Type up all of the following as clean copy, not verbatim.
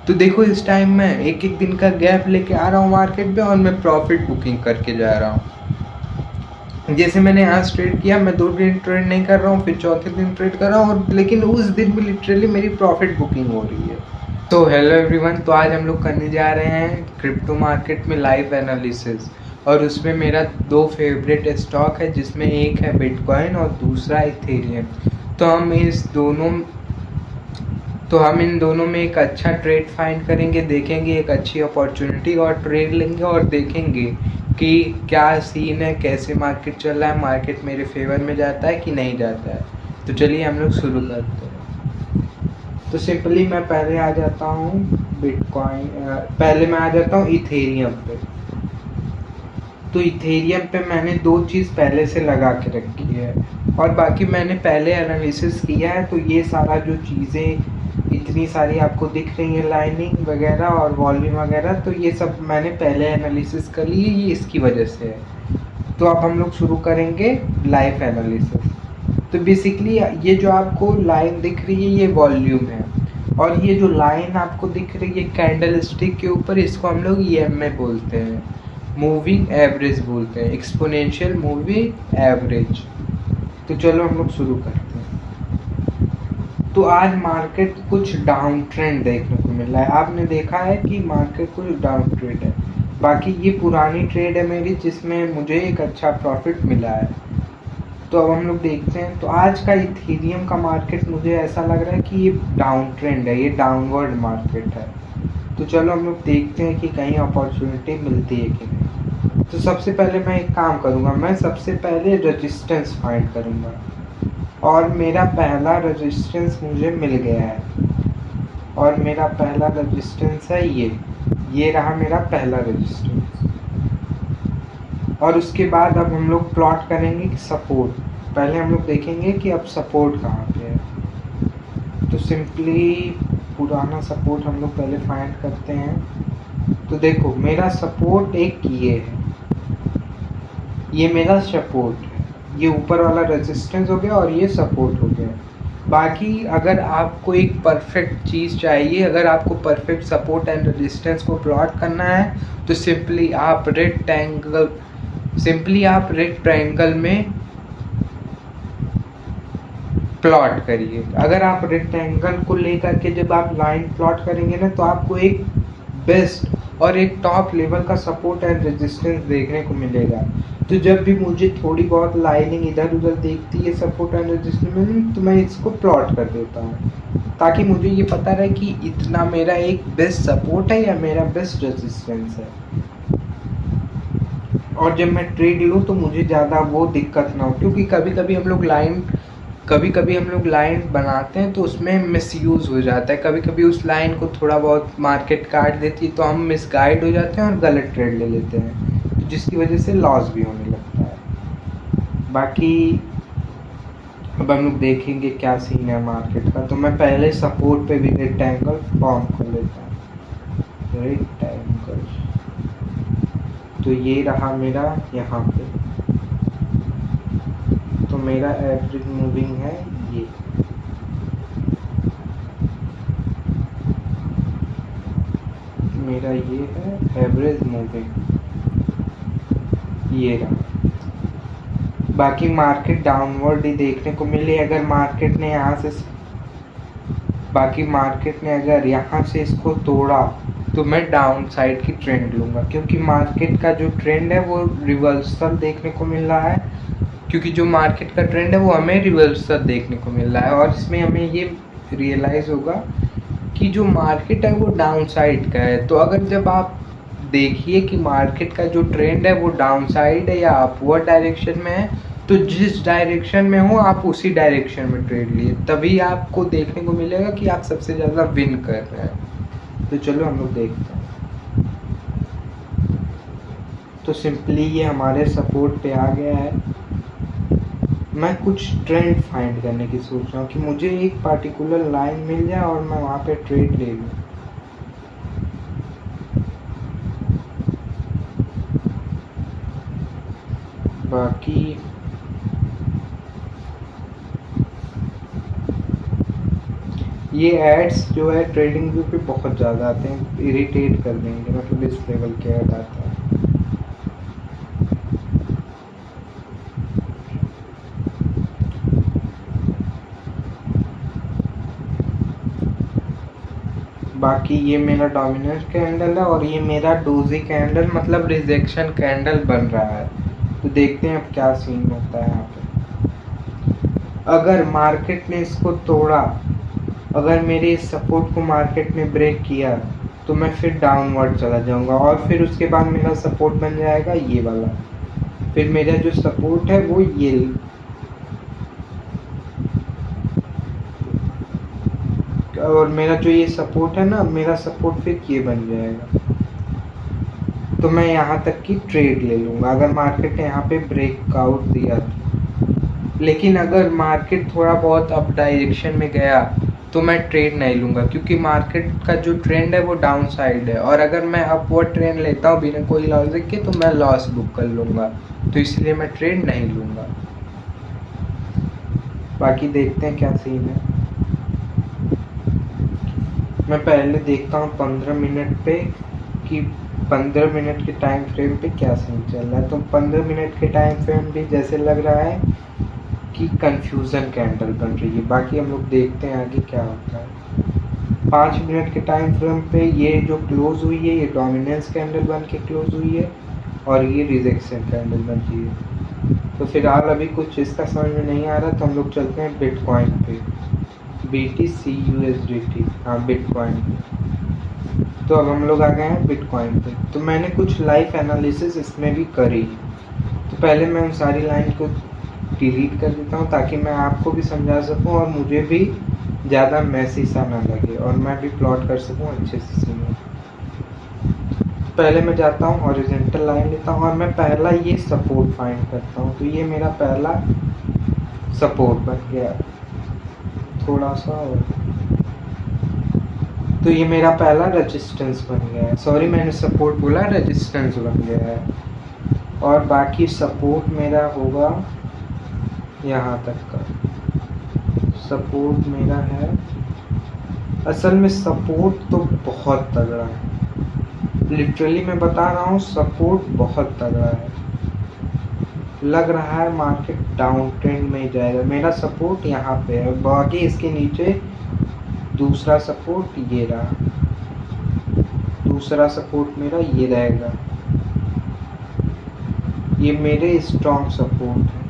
तो देखो इस टाइम मैं एक एक दिन का गैप लेके आ रहा हूँ मार्केट पे और मैं प्रॉफिट बुकिंग करके जा रहा हूँ। जैसे मैंने आज ट्रेड किया, मैं 2 दिन ट्रेड नहीं कर रहा हूँ, फिर चौथे दिन ट्रेड कर रहा हूँ, और लेकिन उस दिन भी लिटरली मेरी प्रॉफिट बुकिंग हो रही है। तो हेलो एवरीवन, तो आज हम लोग करने जा रहे हैं क्रिप्टो मार्केट में लाइव एनालिसिस, और उसमें मेरा 2 फेवरेट स्टॉक है, जिसमें एक है बिटकॉइन और दूसरा इथेरियम। तो हम इन दोनों में एक अच्छा ट्रेड फाइंड करेंगे, देखेंगे एक अच्छी अपॉर्चुनिटी और ट्रेड लेंगे और देखेंगे कि क्या सीन है, कैसे मार्केट चल रहा है, मार्केट मेरे फेवर में जाता है कि नहीं जाता है। तो चलिए हम लोग शुरू करते हैं। तो सिंपली मैं पहले आ जाता हूँ पहले मैं आ जाता हूँ इथेरियम पे। तो इथेरियम पे मैंने 2 चीज़ पहले से लगा के रखी है, और बाकी मैंने पहले एनालिसिस किया है। तो ये सारा जो चीज़ें इतनी सारी आपको दिख रही है, लाइनिंग वगैरह और वॉल्यूम वगैरह, तो ये सब मैंने पहले एनालिसिस कर ली है, ये इसकी वजह से है। तो अब हम लोग शुरू करेंगे लाइव एनालिसिस। तो बेसिकली ये जो आपको लाइन दिख रही है ये वॉल्यूम है, और ये जो लाइन आपको दिख रही है कैंडल स्टिक के ऊपर, इसको हम लोग EMA बोलते हैं, मूविंग एवरेज बोलते हैं, एक्सपोनेंशियल मूविंग एवरेज। तो चलो हम लोग शुरू करते हैं। तो आज मार्केट कुछ डाउन ट्रेंड देखने को मिल रहा है। आपने देखा है कि मार्केट कुछ डाउन ट्रेंड है, बाकी ये पुरानी ट्रेड है मेरी, जिसमें मुझे एक अच्छा प्रॉफिट मिला है। तो अब हम लोग देखते हैं। तो आज का इथेरियम का मार्केट मुझे ऐसा लग रहा है कि ये डाउन ट्रेंड है, ये डाउनवर्ड मार्केट है। तो चलो हम लोग देखते हैं कि कहीं अपॉर्चुनिटी मिलती है कि नहीं। तो सबसे पहले मैं एक काम करूँगा, मैं सबसे पहले रेजिस्टेंस फाइंड करूँगा, और मेरा पहला रेजिस्टेंस मुझे मिल गया है, और मेरा पहला रेजिस्टेंस है ये रहा मेरा पहला रेजिस्टेंस। और उसके बाद अब हम लोग प्लॉट करेंगे कि सपोर्ट। पहले हम लोग देखेंगे कि अब सपोर्ट कहाँ पे है। तो सिंपली पुराना सपोर्ट हम लोग पहले फाइंड करते हैं। तो देखो मेरा सपोर्ट एक ये है, ये मेरा सपोर्ट है, ये ऊपर वाला रेजिस्टेंस हो गया और ये सपोर्ट हो गया। बाकी अगर आपको एक परफेक्ट चीज़ चाहिए, अगर आपको परफेक्ट सपोर्ट एंड रेजिस्टेंस को प्लॉट करना है, तो सिंपली आप रेक्टेंगल में प्लॉट करिए। अगर आप रेक्टेंगल को लेकर के जब आप लाइन प्लॉट करेंगे ना, तो आपको एक बेस्ट और एक टॉप लेवल का सपोर्ट एंड रेजिस्टेंस देखने को मिलेगा। तो जब भी मुझे थोड़ी बहुत लाइनिंग इधर उधर देखती है सपोर्ट एंड रेजिस्टेंस में, तो मैं इसको प्लॉट कर देता हूँ, ताकि मुझे ये पता रहे कि इतना मेरा एक बेस्ट सपोर्ट है या मेरा बेस्ट रेजिस्टेंस है। और जब मैं ट्रेड लूँ तो मुझे ज़्यादा वो दिक्कत ना हो, क्योंकि कभी कभी हम लोग लाइन बनाते हैं तो उसमें मिसयूज़ हो जाता है। कभी कभी उस लाइन को थोड़ा बहुत मार्केट काट देती है, तो हम मिसगाइड हो जाते हैं और गलत ट्रेड ले लेते हैं, तो जिसकी वजह से लॉस भी होने लगता है। बाकी अब हम लोग देखेंगे क्या सीन है मार्केट का। तो मैं पहले सपोर्ट पे भी रेक्टेंगल फॉर्म कर लेता हूँ, रेक्टेंगल। तो ये रहा मेरा यहाँ पे, तो मेरा एवरेज मूविंग है ये। मेरा ये है एवरेज मूविंग, ये रहा। बाकी मार्केट डाउनवर्ड ही देखने को मिली। अगर मार्केट ने अगर यहाँ से इसको तोड़ा, तो मैं डाउन साइड की ट्रेंड लूँगा, क्योंकि मार्केट का जो ट्रेंड है वो रिवर्सल देखने को मिल रहा है। क्योंकि जो मार्केट का ट्रेंड है वो हमें रिवर्सल देखने को मिल रहा है, और इसमें हमें ये रियलाइज़ होगा कि जो मार्केट है वो डाउन साइड का है। तो अगर जब आप देखिए कि मार्केट का जो ट्रेंड है वो डाउन साइड है या अपवर्ड डायरेक्शन में है, तो जिस डायरेक्शन में हो आप उसी डायरेक्शन में ट्रेड लिए, तभी आपको देखने को मिलेगा कि आप सबसे ज़्यादा विन कर रहे हैं। तो चलो हम लोग देखते हैं। तो सिंपली ये हमारे सपोर्ट पे आ गया है। मैं कुछ ट्रेंड फाइंड करने की सोच रहा हूँ कि मुझे एक पार्टिकुलर लाइन मिल जाए और मैं वहाँ पे ट्रेड ले लूँ। बाकी ये एड्स जो है ट्रेडिंग व्यू पे बहुत ज़्यादा आते हैं, इरिटेट कर देंगे, मतलब इस लेवल के ऐड आते हैं। बाकी ये मेरा डोमिनेंट कैंडल है और ये मेरा डोजी कैंडल मतलब रिजेक्शन कैंडल बन रहा है। तो देखते हैं अब क्या सीन होता है यहाँ पे। अगर मार्केट ने इसको तोड़ा, अगर मेरे इस सपोर्ट को मार्केट ने ब्रेक किया तो मैं फिर डाउनवर्ड चला जाऊंगा और फिर उसके बाद मेरा सपोर्ट बन जाएगा ये वाला। फिर मेरा जो सपोर्ट है वो ये, और मेरा जो ये सपोर्ट है ना, मेरा सपोर्ट फिर ये बन जाएगा। तो मैं यहाँ तक की ट्रेड ले लूँगा अगर मार्केट ने यहाँ पे ब्रेकआउट दिया तो। लेकिन अगर मार्केट थोड़ा बहुत अप डायरेक्शन में गया तो मैं ट्रेड नहीं लूँगा, क्योंकि मार्केट का जो ट्रेंड है वो डाउन साइड है, और अगर मैं अपवर्ड ट्रेंड लेता हूँ बिना कोई लॉजिक के तो मैं लॉस बुक कर लूँगा, तो इसलिए मैं ट्रेड नहीं लूँगा। बाकी देखते हैं क्या सीन है। मैं पहले देखता हूँ 15 मिनट पे कि 15 मिनट के टाइम फ्रेम पे क्या सीन चल रहा है। तो 15 मिनट के टाइम फ्रेम भी जैसे लग रहा है कि कंफ्यूजन कैंडल बन रही है। बाकी हम लोग देखते हैं आगे क्या होता है। 5 मिनट के टाइम फ्रेम पे ये जो क्लोज हुई है ये डोमिनेंस कैंडल बन के क्लोज हुई है और ये रिजेक्शन कैंडल बन रही है। तो फिलहाल अभी कुछ इसका समझ में नहीं आ रहा, तो हम लोग चलते हैं बिटकॉइन पे, BTC/USDT, हाँ बिटकॉइन पे। तो अब हम लोग आ गए हैं बिटकॉइन पे। तो मैंने कुछ लाइव एनालिसिस इसमें भी करी। तो पहले मैं उन सारी लाइन को डिलीट कर देता हूँ ताकि मैं आपको भी समझा सकूँ और मुझे भी ज़्यादा मैसी सा ना लगे और मैं भी प्लॉट कर सकूँ अच्छे से सीन। पहले मैं जाता हूँ हॉरिजॉन्टल लाइन लेता हूँ और मैं पहला ये सपोर्ट फाइंड करता हूँ। तो ये मेरा पहला सपोर्ट बन गया, थोड़ा सा और। तो ये मेरा पहला रेजिस्टेंस बन गया है, सॉरी मैंने सपोर्ट बोला, रेजिस्टेंस बन गया है। और बाकी सपोर्ट मेरा होगा यहाँ तक का। सपोर्ट मेरा है, असल में सपोर्ट तो बहुत तगड़ा है, लिटरली मैं बता रहा हूँ सपोर्ट बहुत तगड़ा है। लग रहा है मार्केट डाउन ट्रेंड में ही जाएगा। मेरा सपोर्ट यहाँ पे है, बाकी इसके नीचे दूसरा सपोर्ट ये रहा, दूसरा सपोर्ट मेरा ये रहेगा। ये मेरे स्ट्रॉन्ग सपोर्ट है।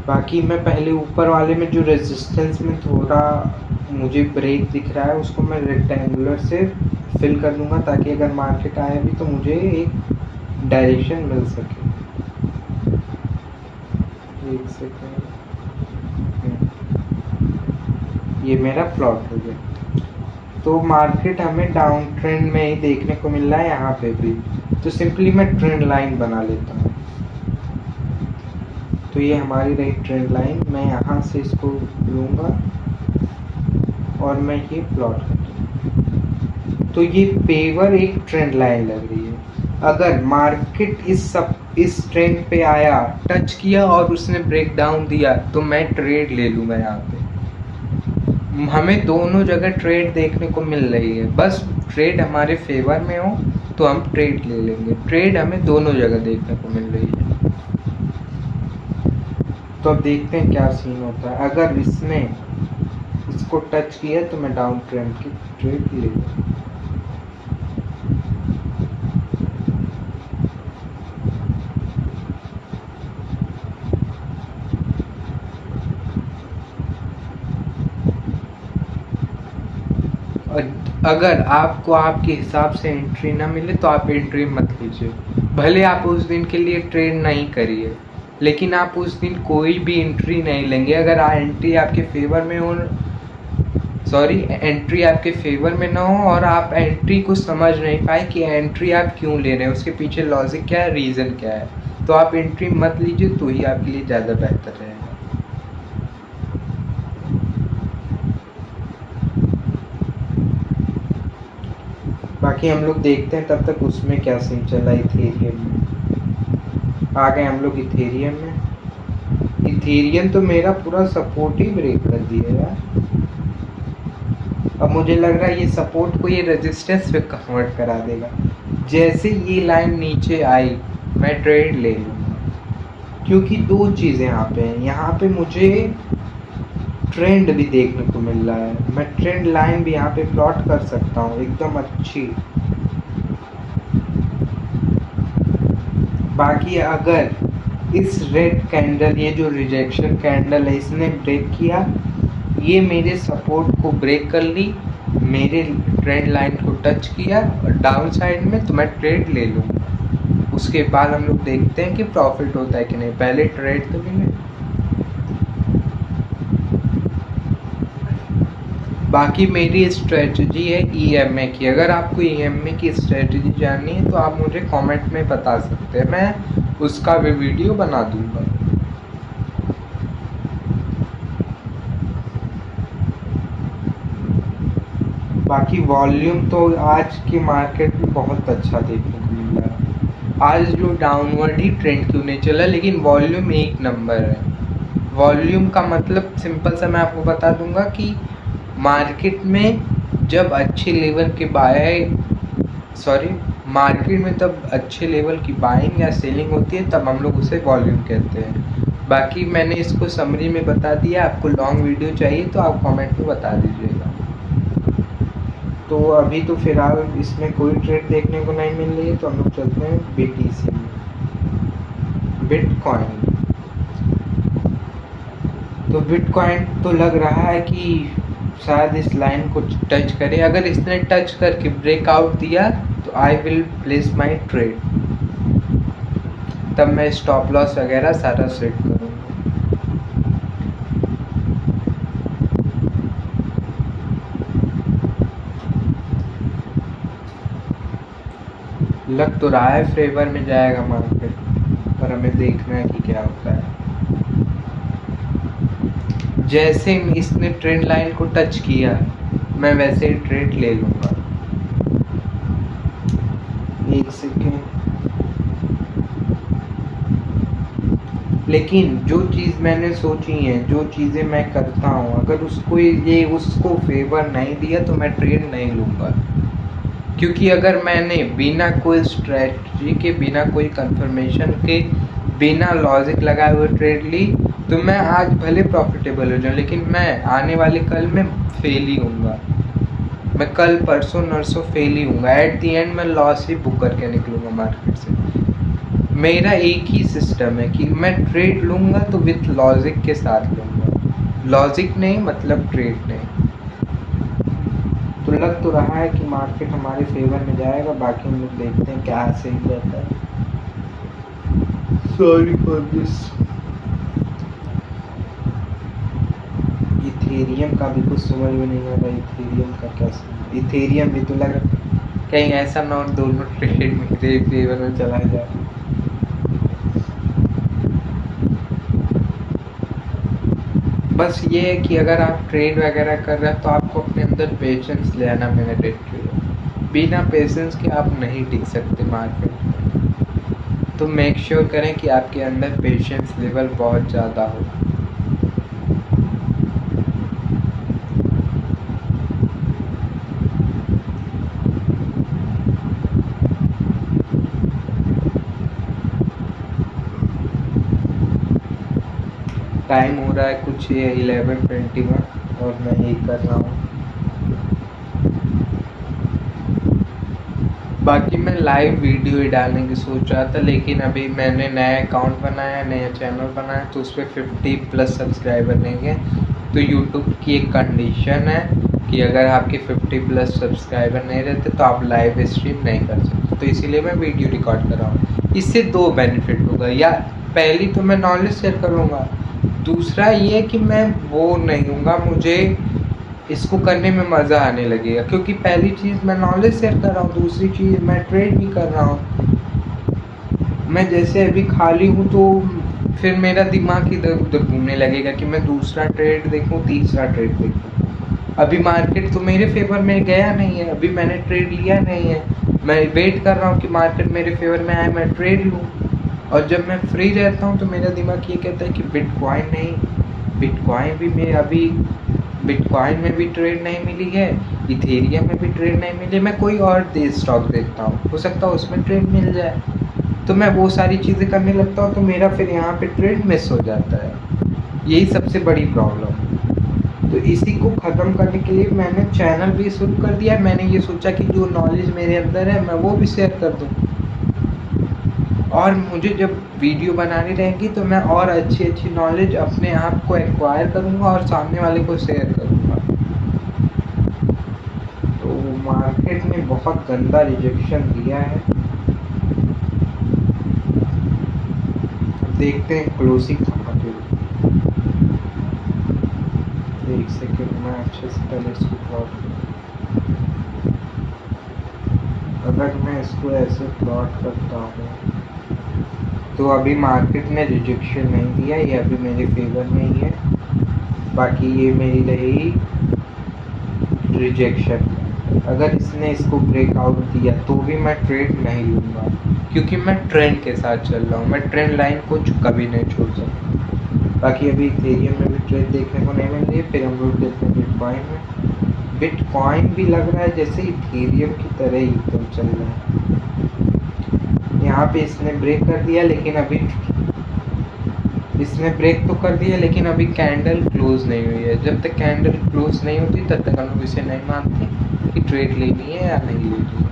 बाकी मैं पहले ऊपर वाले में जो रेजिस्टेंस में थोड़ा मुझे ब्रेक दिख रहा है उसको मैं रेक्टेंगुलर से फिल कर दूंगा ताकि अगर मार्केट आए भी तो मुझे एक डायरेक्शन मिल सके। एक सेकेंड, ये मेरा प्लॉट हो गया। तो मार्केट हमें डाउन ट्रेंड में ही देखने को मिल रहा है यहाँ पे भी। तो सिंपली मैं ट्रेंड लाइन बना लेता हूँ। तो ये हमारी रही ट्रेंड लाइन, मैं यहाँ से इसको लूँगा और मैं ये प्लॉट करता हूँ। तो ये पेवर एक ट्रेंड लाइन लग रही है। अगर मार्केट इस ट्रेंड पे आया, टच किया और उसने ब्रेक डाउन दिया तो मैं ट्रेड ले लूँगा। यहाँ पे हमें दोनों जगह ट्रेड देखने को मिल रही है, बस ट्रेड हमारे फेवर में हो तो हम ट्रेड ले लेंगे। ट्रेड हमें दोनों जगह देखने को मिल रही है। तो अब देखते हैं क्या सीन होता है। अगर इसने इसको टच किया तो मैं डाउन ट्रेंड की ट्रेड ले लूँगा। अगर आपको आपके हिसाब से एंट्री ना मिले तो आप एंट्री मत लीजिए। भले आप उस दिन के लिए ट्रेड नहीं करिए, लेकिन आप उस दिन कोई भी एंट्री नहीं लेंगे अगर एंट्री आपके फेवर में हो, एंट्री आपके फेवर में ना हो और आप एंट्री को समझ नहीं पाए कि एंट्री आप क्यों ले रहे हैं, उसके पीछे लॉजिक क्या है, रीज़न क्या है, तो आप एंट्री मत लीजिए, तो ही आपके लिए ज़्यादा बेहतर रहेगा। बाकी हम लोग देखते हैं तब तक उसमें क्या सीन चला। इथेरियम में आ गए हम लोग। इथेरियम इथेरियम तो मेरा पूरा सपोर्ट ही ब्रेक कर दिया यार। अब मुझे लग रहा है ये सपोर्ट को ये रेजिस्टेंस पे कन्वर्ट करा देगा। जैसे ये लाइन नीचे आई मैं ट्रेड ले लूँगा, क्योंकि दो चीज़ें यहाँ पे हैं। यहाँ पे मुझे ट्रेंड भी देखने को मिल रहा है, मैं ट्रेंड लाइन भी यहाँ पे प्लॉट कर सकता हूँ एकदम अच्छी। बाकी अगर इस रेड कैंडल, ये जो रिजेक्शन कैंडल है, इसने ब्रेक किया, ये मेरे सपोर्ट को ब्रेक कर ली, मेरे ट्रेंड लाइन को टच किया और डाउन साइड में, तो मैं ट्रेड ले लूँगा। उसके बाद हम लोग देखते हैं कि प्रॉफिट होता है कि नहीं। पहले ट्रेड तो मिले। बाकी मेरी स्ट्रेटजी है ईएमए की। अगर आपको ईएमए की स्ट्रेटजी जाननी है तो आप मुझे कमेंट में बता सकते हैं, मैं उसका भी वीडियो बना दूंगा। बाकी वॉल्यूम तो आज की मार्केट में बहुत अच्छा देखने को मिल रहा है। आज जो डाउनवर्ड ही ट्रेंड क्यों नहीं चला, लेकिन वॉल्यूम एक नंबर है। वॉल्यूम का मतलब सिंपल सा मैं आपको बता दूंगा कि मार्केट में जब अच्छे लेवल के मार्केट में तब अच्छे लेवल की बाइंग या सेलिंग होती है, तब हम लोग उसे वॉल्यूम कहते हैं। बाकी मैंने इसको समरी में बता दिया। आपको लॉन्ग वीडियो चाहिए तो आप कमेंट में बता दीजिएगा। तो अभी तो फिलहाल इसमें कोई ट्रेड देखने को नहीं मिल रही है, तो हम लोग चलते हैं BTC में, बिटकॉइन। तो बिटकॉइन तो लग रहा है कि शायद इस लाइन को टच करे। अगर इसने टच करके ब्रेकआउट दिया तो I will place my trade, तब मैं स्टॉप लॉस वगैरह सारा सेट करूँगा। लग तो रहा है फेवर में जाएगा मार्केट, पर हमें देखना है कि क्या होता है। जैसे इसने ट्रेंड लाइन को टच किया, मैं वैसे ही ट्रेड ले लूँगा। एक सेकेंड। लेकिन जो चीज़ मैंने सोची है, जो चीज़ें मैं करता हूँ, अगर उसको फेवर नहीं दिया तो मैं ट्रेड नहीं लूँगा। क्योंकि अगर मैंने बिना कोई स्ट्रेटजी के, बिना कोई कंफर्मेशन के, बिना लॉजिक लगाए हुए ट्रेड ली, तो मैं आज भले प्रॉफिटेबल हो जाऊँ, लेकिन मैं आने वाले कल में फेल ही हूँगा। मैं कल परसों नरसों फेल ही हूँगा। एट दी एंड मैं लॉस ही बुक करके निकलूँगा मार्केट से। मेरा एक ही सिस्टम है कि मैं ट्रेड लूँगा तो विथ लॉजिक के साथ लूँगा, लॉजिक नहीं मतलब ट्रेड नहीं। तो लग तो रहा है कि मार्केट हमारे फेवर में जाएगा। बाकी हम लोग देखते हैं क्या सही रहता है। Sorry for this. इथेरियम का भी कुछ समझ में नहीं आ रहा। इथेरियम का क्या समझ, इथेरियम भी तो लग कहीं ऐसा ना हो दोनों ट्रेड मेरे फेवर में चला जाए। बस ये है कि अगर आप ट्रेड वगैरह कर रहे हैं तो आपको अपने अंदर पेशेंस ले आना मैंडेटरी है। बिना पेशेंस के आप नहीं टिक सकते मार्केट में। तो मेक श्योर करें कि आपके अंदर पेशेंस लेवल बहुत ज़्यादा हो। टाइम हो रहा है कुछ 11:21 और मैं यही कर रहा हूँ। बाकी मैं लाइव वीडियो ही डालने की सोच रहा था, लेकिन अभी मैंने नया अकाउंट बनाया, नया चैनल बनाया, तो उस पर 50+ सब्सक्राइबर नहीं है। तो यूट्यूब की एक कंडीशन है कि अगर आपके 50+ सब्सक्राइबर नहीं रहते तो आप लाइव स्ट्रीम नहीं कर सकते। तो इसीलिए मैं वीडियो रिकॉर्ड कर रहा हूँ। इससे दो बेनिफिट होगा, या पहली तो मैं नॉलेज शेयर करूँगा, दूसरा ये कि मैं वो नहीं हूँगा, मुझे इसको करने में मज़ा आने लगेगा। क्योंकि पहली चीज़ मैं नॉलेज शेयर कर रहा हूँ, दूसरी चीज़ मैं ट्रेड भी कर रहा हूँ। मैं जैसे अभी खाली हूँ तो फिर मेरा दिमाग इधर उधर घूमने लगेगा कि मैं दूसरा ट्रेड देखूँ, तीसरा ट्रेड देखूँ। अभी मार्केट तो मेरे फेवर में गया नहीं है, अभी मैंने ट्रेड लिया नहीं है। मैं वेट कर रहा हूँ कि मार्केट मेरे फेवर में आए, मैं ट्रेड लूँ। और जब मैं फ्री रहता हूँ तो मेरा दिमाग ये कहता है कि बिटकॉइन नहीं, बिटकॉइन भी मैं अभी बिटकॉइन में भी ट्रेड नहीं मिली है, इथेरियम में भी ट्रेड नहीं मिली, मैं कोई और स्टॉक देखता हूँ, हो सकता है उसमें ट्रेड मिल जाए। तो मैं वो सारी चीज़ें करने लगता हूँ तो मेरा फिर यहाँ पे ट्रेड मिस हो जाता है। यही सबसे बड़ी प्रॉब्लम। तो इसी को ख़त्म करने के लिए मैंने चैनल भी शुरू कर दिया है। मैंने ये सोचा कि जो नॉलेज मेरे अंदर है मैं वो भी शेयर कर दूँ, और मुझे जब वीडियो बनानी रहेगी तो मैं और अच्छी अच्छी नॉलेज अपने आप को एक्वायर करूँगा और सामने वाले को शेयर करूँगा। तो मार्केट ने बहुत गंदा रिजेक्शन दिया है। देखते हैं क्लोजिंग कहाँ पे। एक सेकेंड में अच्छे से पहले इसको प्लॉट, अगर मैं इसको ऐसे प्लॉट करता हूँ तो अभी मार्केट ने रिजेक्शन नहीं दिया, ये अभी मेरे फेवर में ही है। बाकी ये मेरी रही रिजेक्शन। अगर इसने इसको ब्रेकआउट दिया तो भी मैं ट्रेड नहीं लूँगा, क्योंकि मैं ट्रेंड के साथ चल रहा हूँ, मैं ट्रेंड लाइन को कभी नहीं छोड़ सकता। बाकी अभी इथेरियम में भी ट्रेड देखने को नहीं मिल रही है। फिर हम लोग देखते हैं बिटकॉइन में। बिटकॉइन भी लग रहा है जैसे इथेरियम की तरह ही एकदम चल रहा है। यहाँ पे इसने ब्रेक कर दिया, लेकिन अभी इसने ब्रेक तो कर दिया लेकिन अभी कैंडल क्लोज नहीं हुई है। जब तक कैंडल क्लोज नहीं होती तब तक हम लोग इसे नहीं मानते कि ट्रेड लेनी है या नहीं लेनी है।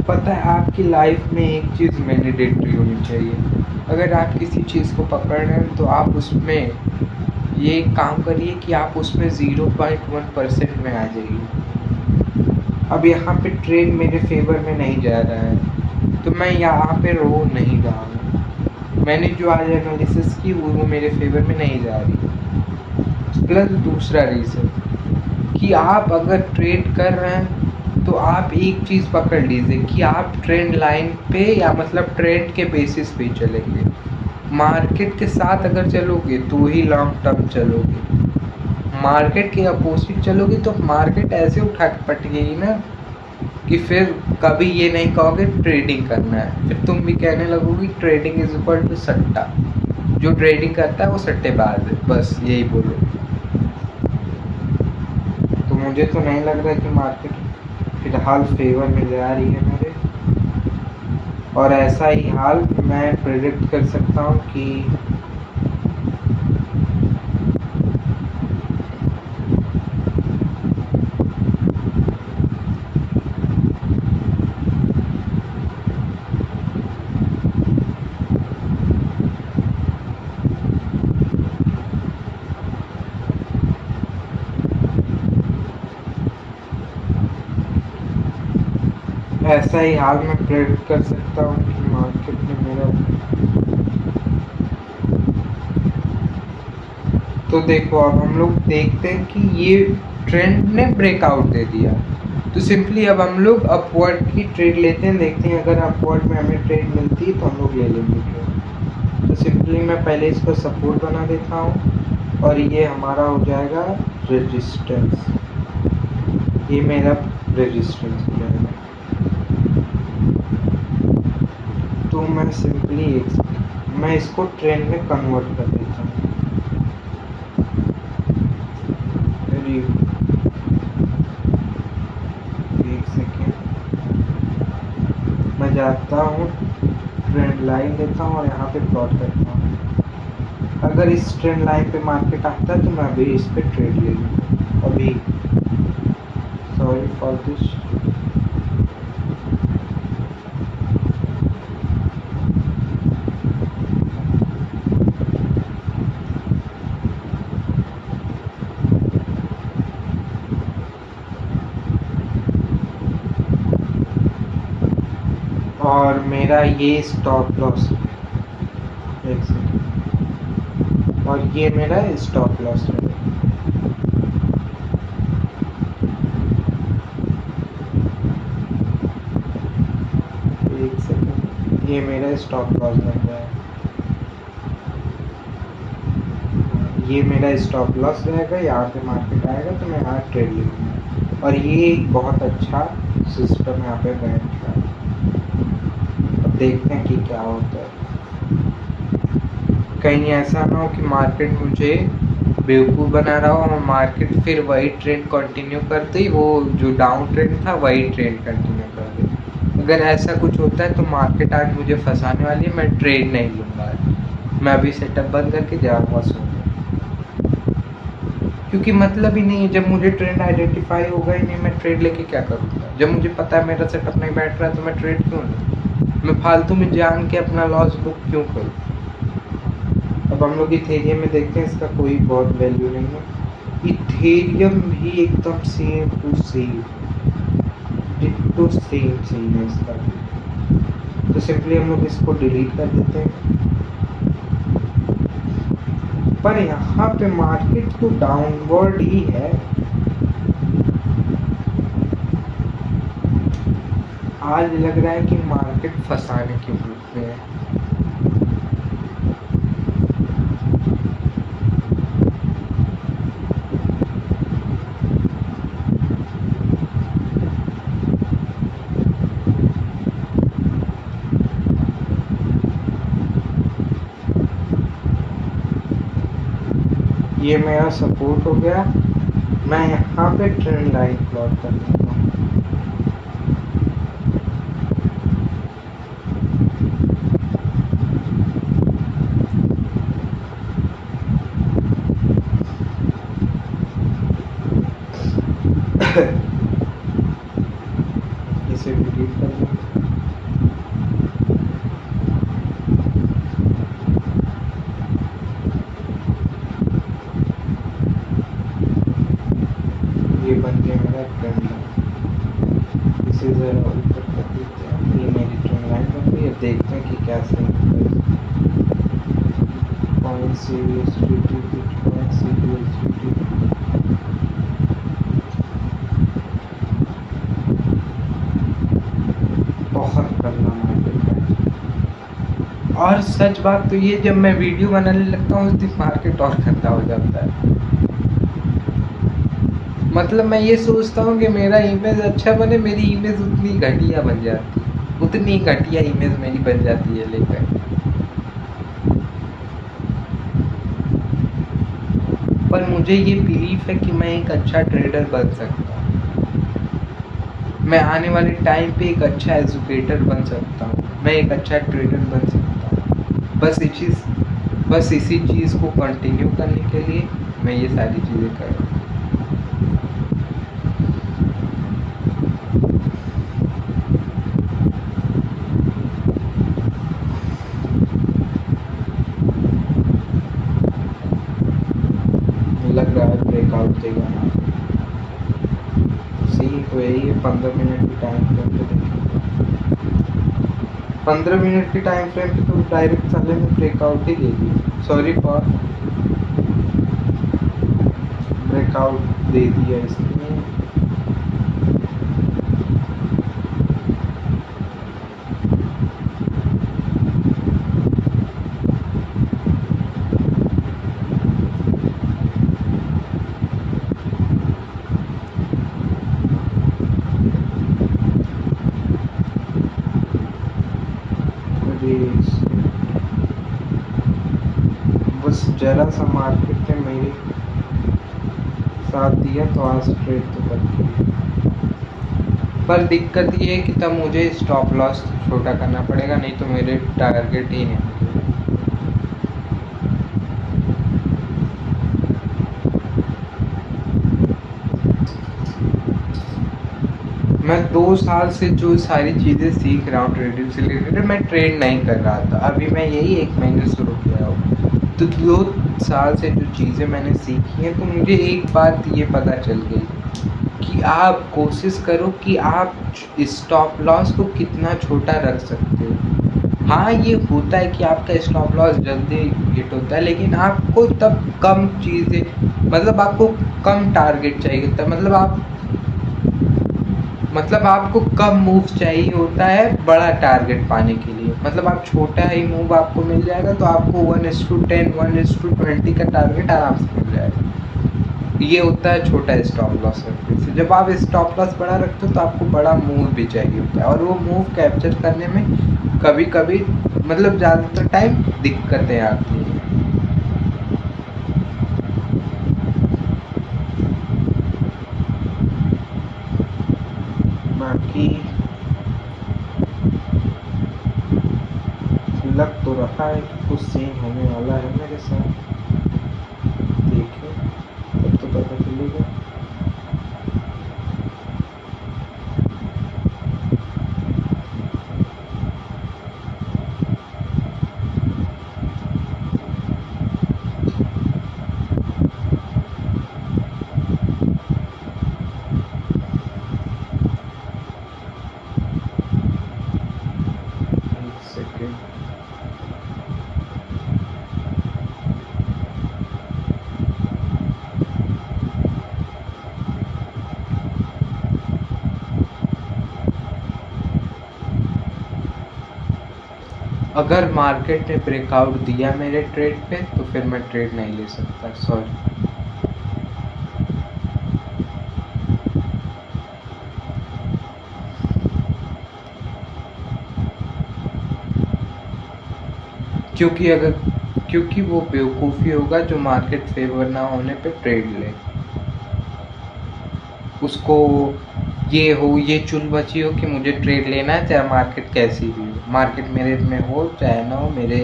पता है आपकी लाइफ में एक चीज़ मैंडेटरी होनी चाहिए। अगर आप किसी चीज़ को पकड़ रहे हैं तो आप उसमें ये काम करिए कि आप उसमें 0.1% में आ जाइए। अब यहाँ पे ट्रेड मेरे फेवर में नहीं जा रहा है तो मैं यहाँ पे रो नहीं रहा हूँ। मैंने जो आज एनालिसिस की वो मेरे फेवर में नहीं जा रही। प्लस दूसरा रीज़न कि आप अगर ट्रेड कर रहे हैं तो आप एक चीज़ पकड़ लीजिए कि आप ट्रेंड लाइन पे या मतलब ट्रेंड के बेसिस पे चलेंगे। मार्केट के साथ अगर चलोगे तो ही लॉन्ग टर्म चलोगे। मार्केट के अपोजिट चलोगे तो मार्केट ऐसे उठा के पटकेगी ना कि फिर कभी ये नहीं कहोगे ट्रेडिंग करना है, फिर तुम भी कहने लगोगी ट्रेडिंग इज इक्वल टू सट्टा। जो ट्रेडिंग करता है वो सट्टेबाज है, बस यही बोलो। तो मुझे तो नहीं लग रहा कि मार्केट फिलहाल फेवर में जा रही है मेरे, और ऐसा ही हाल मैं प्रेडिक्ट कर सकता हूँ कि ऐसा ही हाल मैं प्रेडिक्ट कर सकता हूँ कि मार्केट में मेरा। तो देखो अब हम लोग देखते हैं कि ये ट्रेंड ने ब्रेकआउट दे दिया, तो सिंपली अब हम लोग अपवर्ड की ट्रेड लेते हैं। देखते हैं अगर अपवर्ड में हमें ट्रेड मिलती है तो हम लोग ले लेंगे ट्रेड। तो सिंपली मैं पहले इसको सपोर्ट बना देता हूँ और ये हमारा हो जाएगा रेजिस्टेंस। ये मेरा रेजिस्टेंस हो जाएगा। तो मैं सिंपली मैं इसको ट्रेंड में कन्वर्ट कर देता हूँ। एक सेकेंड, मैं जाता हूँ ट्रेंड लाइन लेता हूँ और यहाँ पे प्लॉट करता हूँ। अगर इस ट्रेंड लाइन पे मार्केट आता है तो मैं अभी इस पे ट्रेड ले लूँगा। अभी सॉरी फॉर दिस। और मेरा ये स्टॉप लॉस, एक सेकेंड, और ये मेरा स्टॉप लॉस है। एक मेरा स्टॉप लॉस बन रहा है, ये मेरा स्टॉप लॉस रहेगा, यहाँ पे मार्केट आएगा तो मैं यहाँ ट्रेड लूँगा, और ये एक बहुत अच्छा सिस्टम यहाँ पे बैठ रहा है। अब देखते हैं कि क्या होता है, कहीं ऐसा ना हो कि मार्केट मुझे बेवकूफ़ बना रहा हो और मार्केट फिर वही ट्रेंड कंटिन्यू करते ही वो जो डाउन ट्रेंड था वही ट्रेंड कंटिन्यू कर दे। अगर ऐसा कुछ होता है तो मार्केट आज मुझे फंसाने वाली है, मैं ट्रेड नहीं लूँगा, मैं अभी सेटअप बंद करके जाऊँगा सोने, क्योंकि मतलब ही नहीं है। जब मुझे ट्रेंड आइडेंटिफाई होगा ही नहीं, मैं ट्रेड लेके क्या करूँगा? जब मुझे पता है मेरा सेटअप नहीं बैठ रहा है तो मैं ट्रेड क्यों लूँ? मैं फालतू में जान के अपना लॉस बुक क्यों करूँ? अब हम लोग इथेरियम में देखते हैं, इसका कोई बहुत वैल्यू नहीं है। इथेरियम भी एकदम सेम टू सेम है इसका, तो सिंपली हम लोग इसको डिलीट कर देते हैं। पर यहाँ पे मार्केट तो डाउनवर्ड ही है, आज लग रहा है कि मार्केट फंसाने के रूप में है। ये मेरा सपोर्ट हो गया, मैं यहाँ पे ट्रेंड लाइन प्लॉट कर देता हूँ। इसे डिलीट कर दूँ। ये बन गया मेरा ट्रेंड लाइन, इसे ज़रा ऊपर कर देते हैं। ये मेरी ट्रेंड लाइन बन गई। अब देखते हैं कि क्या सही कौन सी यूएसडीटी बिटकॉइन सी यूएसडीटी बहुत करना मार्केट है। और सच बात तो ये, जब मैं वीडियो बनाने लगता हूँ उस दिन मार्केट और गंदा हो जाता है। मतलब मैं ये सोचता हूँ कि मेरा इमेज अच्छा बने, मेरी इमेज उतनी घटिया बन जाती है, उतनी घटिया इमेज मेरी बन जाती है। लेकर पर मुझे ये बिलीफ है कि मैं एक अच्छा ट्रेडर बन सकता हूँ, मैं आने वाले टाइम पे एक अच्छा एजुकेटर बन सकता हूँ, मैं एक अच्छा ट्रेडर बन सकता हूँ। बस इसी चीज़ को कंटिन्यू करने के लिए मैं ये सारी चीज़ें कर रहा हूँ। लग रहा है ब्रेकआउट देगा ना, सही तो यही है। 15 मिनट की टाइम फ्रेम पे देखेंगे, 15 मिनट की टाइम फ्रेम पे तो डायरेक्ट साले में ब्रेकआउट ही देगी। सॉरी फॉर ब्रेकआउट दे दिया इसने। बस जरा सा मार्केट ने मेरे साथ दिया तो आज ट्रेड तो करके, पर दिक्कत ये है कि तब मुझे स्टॉप लॉस छोटा करना पड़ेगा, नहीं तो मेरे टारगेट ही नहीं। मैं 2 साल से जो सारी चीज़ें सीख रहा हूँ ट्रेडिंग से रिलेटेड, मैं ट्रेड नहीं कर रहा था, अभी मैं यही 1 महीने शुरू किया हूँ। तो 2 साल से जो चीज़ें मैंने सीखी हैं, तो मुझे एक बात ये पता चल गई कि आप कोशिश करो कि आप स्टॉप लॉस को कितना छोटा रख सकते हो। हाँ, ये होता है कि आपका स्टॉप लॉस जल्दी हिट होता है, लेकिन आपको तब कम चीज़ें, मतलब आपको कम टारगेट चाहिए होता है, मतलब आपको कम मूव चाहिए होता है बड़ा टारगेट पाने के लिए। मतलब आप छोटा ही मूव आपको मिल जाएगा तो आपको 1:10 1:20 का टारगेट आराम से मिल जाएगा। ये होता है छोटा स्टॉप लॉस रखने से। जब आप स्टॉप लॉस बड़ा रखते हो तो आपको बड़ा मूव भी चाहिए होता है, और वो मूव कैप्चर करने में कभी कभी मतलब ज़्यादातर टाइम दिक्कतें आती हैं। बाकी लग तो रहा है कि कुछ सीन होने वाला है मेरे साथ, देखें तब तो पता चलेगा। एक सेकेंड, अगर मार्केट ने ब्रेकआउट दिया मेरे ट्रेड पे तो फिर मैं ट्रेड नहीं ले सकता, सॉरी। क्योंकि वो बेवकूफ़ी होगा जो मार्केट फेवर ना होने पे ट्रेड ले। उसको ये चुल बची हो कि मुझे ट्रेड लेना है चाहे मार्केट कैसी भी हो, मार्केट मेरे में हो चाहे ना हो, मेरे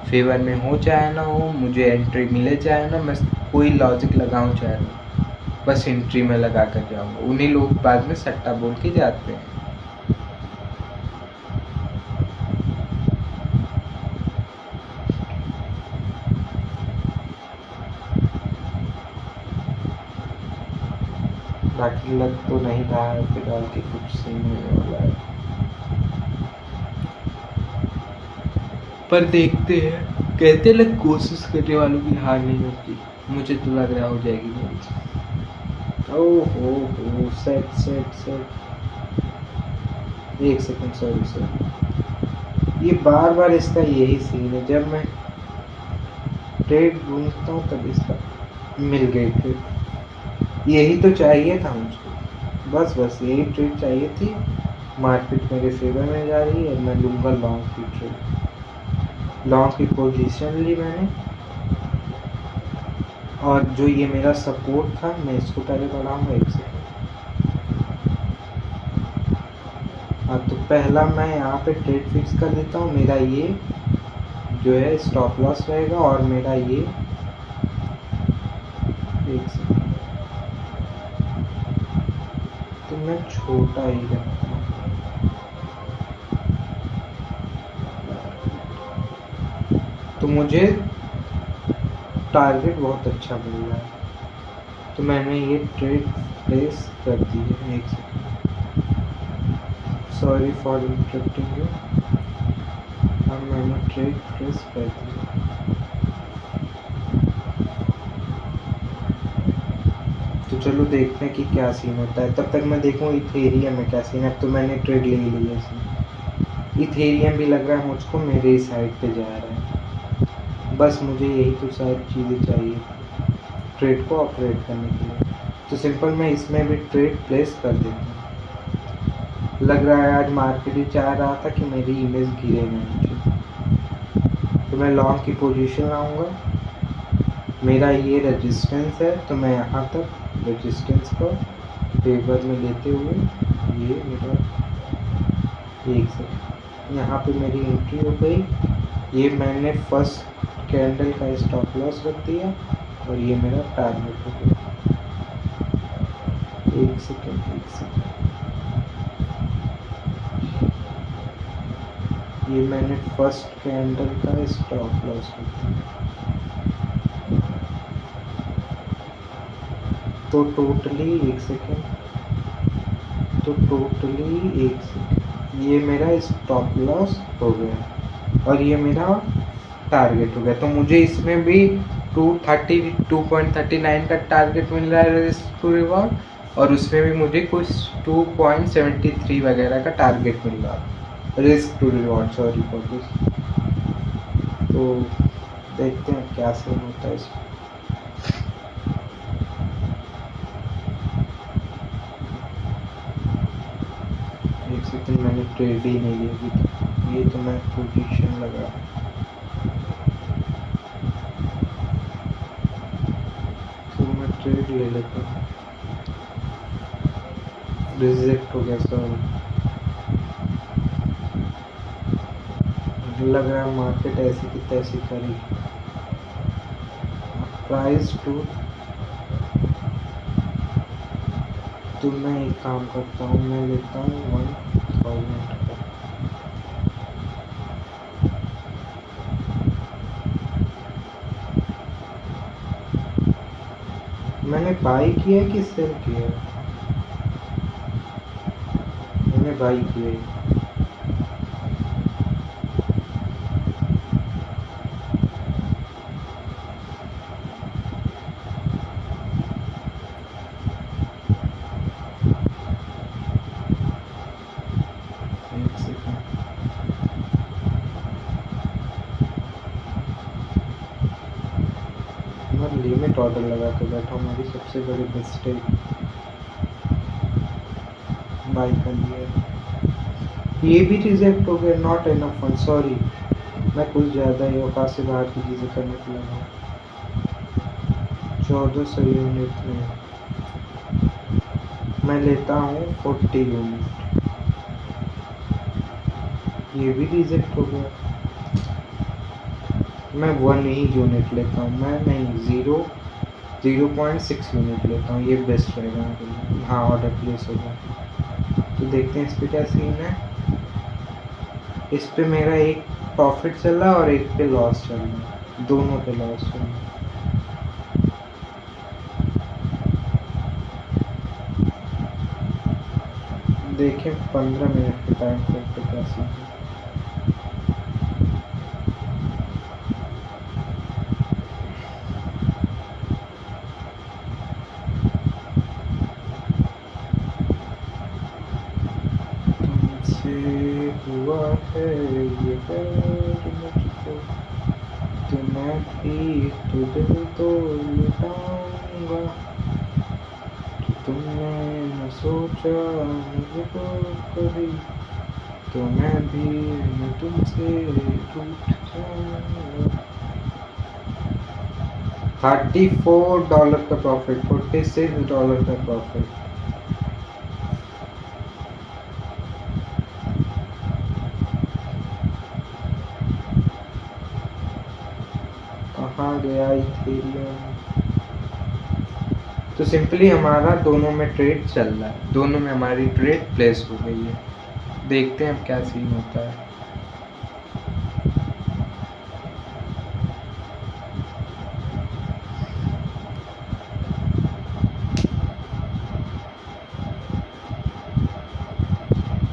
फेवर में हो चाहे ना हो, मुझे एंट्री मिले चाहे ना, मैं कोई लॉजिक लगाऊं चाहे ना, बस एंट्री में लगा कर जाऊँगा। उन्हीं लोग बाद में सट्टा बोल के जाते हैं। बाकी लग तो नहीं रहा है फिलहाल कि कुछ सीन होने वाला है, पर देखते हैं। कहते लग कोशिश करने वालों की हार नहीं होती, मुझे तो लग रहा हो जाएगी मेरी। ओहो सेट सेट सेट, एक सेकंड, सॉरी सॉरी। ये बार बार इसका यही सीन है, जब मैं ट्रेड ढूंढता हूँ तब इसका मिल गई ट्रेड। यही तो चाहिए था मुझको, बस बस यही ट्रेड चाहिए थी। मार्केट मेरे फेवर में जा रही है, मैं लूँगा लॉन्ग की ट्रेड। लॉन्ग की पोजीशन ली मैंने, और जो ये मेरा सपोर्ट था मैं इसको पहले बढ़ाऊँगा। एक सेकंड, हाँ तो पहला मैं यहाँ पे ट्रेड फिक्स कर देता हूँ। मेरा ये जो है स्टॉप लॉस रहेगा, और मेरा ये एक सेकंड, तो मैं छोटा ही रखता हूँ। तो मुझे टारगेट बहुत अच्छा मिल रहा है, तो मैंने ये ट्रेड प्लेस कर दी है। एक second, sorry for interrupting you. अब मैंने ट्रेड प्लेस कर दी। तो चलो देखते हैं कि क्या सीन होता है। तब तक मैं देखूँ इथेरियम में क्या सीन है। अब तो मैंने ट्रेड ले ली है इसमें। इथेरियम भी लग रहा है मुझको मेरे ही साइड पे जा रहा है। बस मुझे यही तो सारी चीज़ें चाहिए ट्रेड को ऑपरेट करने के लिए। तो सिंपल मैं इसमें भी ट्रेड प्लेस कर देता हूँ। लग रहा है आज मार्केट ही चाह रहा था कि मेरी इमेज गिरे नीचे, तो मैं लॉन्ग की पोजीशन आऊँगा। मेरा ये रेजिस्टेंस है, तो मैं यहाँ तक रेजिस्टेंस को फेवर में लेते हुए ये मेरा एक सेकंड, यहाँ पे मेरी एंट्री हो गई। ये मैंने फर्स्ट कैंडल का स्टॉप लॉस रख दिया, और ये मेरा टारगेट हो गया। एक सेकंड, ये मैंने फर्स्ट कैंडल का स्टॉप लॉस रख दिया। तो टोटली एक सेकंड, ये मेरा स्टॉप लॉस हो गया और ये मेरा टारगेट हो गया। तो मुझे इसमें भी 239 का टारगेट मिल रहा है रिस्क टू रिवॉर्ड, और उसमें भी मुझे कुछ 2.73 वगैरह का टारगेट मिल रहा है। Risk to reward, sorry for this. तो देखते हैं क्या सीन होता है इसमें। एक सेकंड, मैंने ट्रेड ही नहीं ली अभी तक। ये तो मैं पोजीशन लगा, तो मैं ट्रेड ले लेता हूँ। रिजेक्ट हो गया, सॉरी। लग रहा है मार्केट ऐसी की तैसी करेगी। प्राइस टू, तो मैं एक काम करता हूँ, मैं लेता हूँ 1000 का। मैंने बाई किया है कि सेल किया है? मैंने बाई किया है। एक सेकंड, मैं लिमिट ऑर्डर लगा के बैठा हूँ, मेरी सबसे बड़ी मिस्टेक। बाई कर लिया, ये भी रिजेक्ट हो गया। Not enough fund, sorry. मैं कुछ ज़्यादा ही औकात से बाहर की चीज़ें करने को लगा हूँ। 1400 यूनिट में मैं लेता हूँ 40 यूनिट। ये भी रिजेक्ट हो गया। मैं 1 ही यूनिट लेता हूँ, मैं नहीं 0.6 यूनिट लेता हूँ, ये बेस्ट रहेगा मेरे लिए। हाँ, ऑर्डर प्लेस हो गया। तो देखते हैं इस पर क्या सीन है। इस पे मेरा एक प्रॉफिट चल रहा है और एक पे लॉस चल रहा है, दोनों पे लॉस चल रहा है। देखें 15 मिनट के टाइम पे क्या सीन है। हुआ है ये प्यार मुझको, तो मैं भी तो दिल तो लुटाऊंगा, तो तुमने न सोचा मुझको कभी, तो मैं भी न तुमसे रूठ जाऊंगा। $34 का प्रॉफिट, $46 का प्रॉफिट। कहाँ गया इथेरियम? तो सिंपली हमारा दोनों में ट्रेड चल रहा है, दोनों में हमारी ट्रेड प्लेस हो गई है। देखते हैं अब क्या सीन होता है।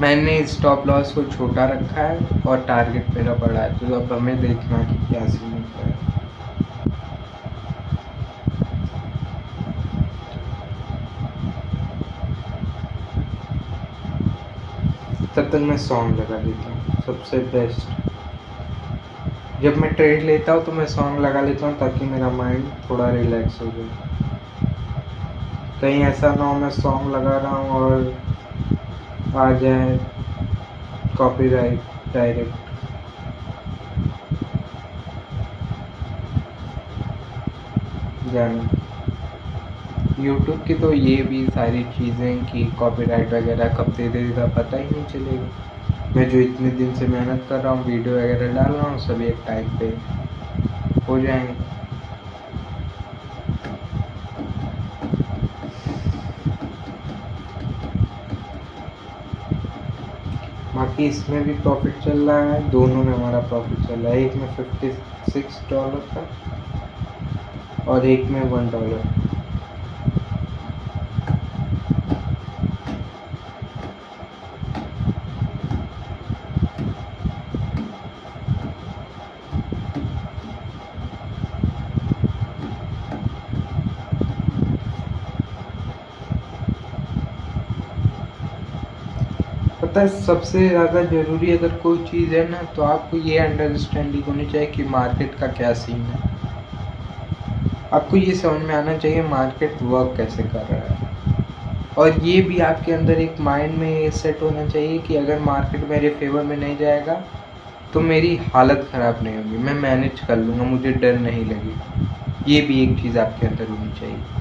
मैंने स्टॉप लॉस को छोटा रखा है और टारगेट मेरा बड़ा है, तो अब हमें देखना कि क्या सीन होता है। तब तक मैं सॉन्ग लगा देता हूँ, सबसे बेस्ट। जब मैं ट्रेड लेता हूँ तो मैं सॉन्ग लगा लेता हूँ ताकि मेरा माइंड थोड़ा रिलैक्स हो जाए। कहीं ऐसा ना हो मैं सॉन्ग लगा रहा हूँ और आ जाए कॉपीराइट डायरेक्ट। जाने यूट्यूब की तो ये भी सारी चीज़ें कि कॉपीराइट वगैरह कब दे देगा पता ही नहीं चलेगा। मैं जो इतने दिन से मेहनत कर रहा हूँ, वीडियो वगैरह डाल रहा हूँ, सब एक टाइम पे हो जाएंगे। बाकी इसमें भी प्रॉफिट चल रहा है, दोनों में हमारा प्रॉफिट चल रहा है। एक में $56 का और एक में $1। पता है सबसे ज़्यादा ज़रूरी अगर कोई चीज़ है ना, तो आपको ये अंडरस्टैंडिंग होनी चाहिए कि मार्केट का क्या सीन है। आपको ये समझ में आना चाहिए मार्केट वर्क कैसे कर रहा है, और ये भी आपके अंदर एक माइंड में ये सेट होना चाहिए कि अगर मार्केट मेरे फेवर में नहीं जाएगा तो मेरी हालत ख़राब नहीं होगी, मैं मैनेज कर लूँगा, मुझे डर नहीं लगेगा। ये भी एक चीज़ आपके अंदर होनी चाहिए।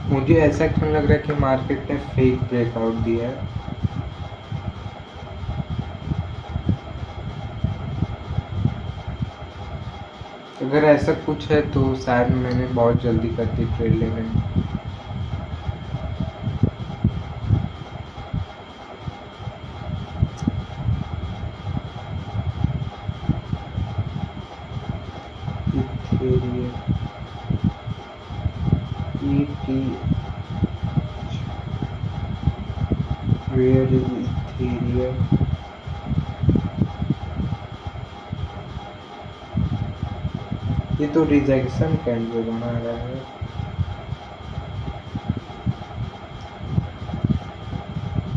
मुझे ऐसा क्यों लग रहा है कि मार्केट ने फेक ब्रेकआउट दिया है? अगर ऐसा कुछ है तो शायद मैंने बहुत जल्दी कर दी ट्रेड लेने में। Where is Ethereum? ये तो रिजेक्शन कैंडल बना रहा है।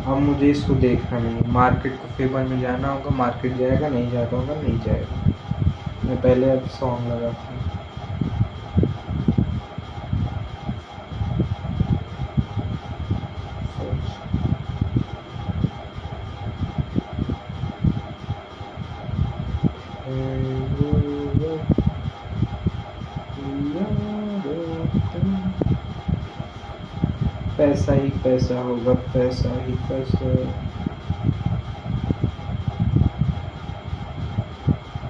अब मुझे इसको देखना नहीं, मार्केट को फेवर में जाना होगा, मार्केट जाएगा, नहीं जाता होगा, नहीं जाएगा। मैं पहले अब सॉन्ग लगाता हूँ। पैसा ही पैसा होगा, पैसा ही पैसा,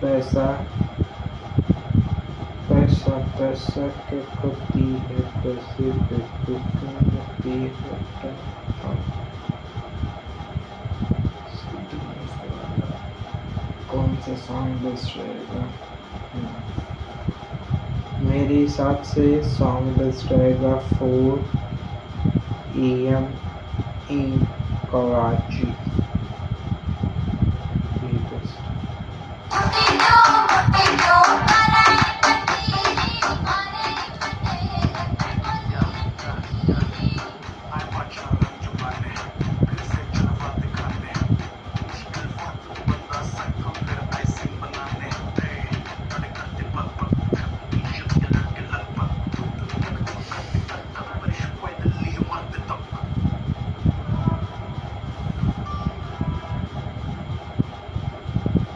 पैसा पैसा पैसा के होती है, पैसे पे होती है। कौन सा सॉन्ग बेस्ट रहेगा? मेरे हिसाब से सॉन्ग बेस्ट रहेगा 4 AM in Karachi।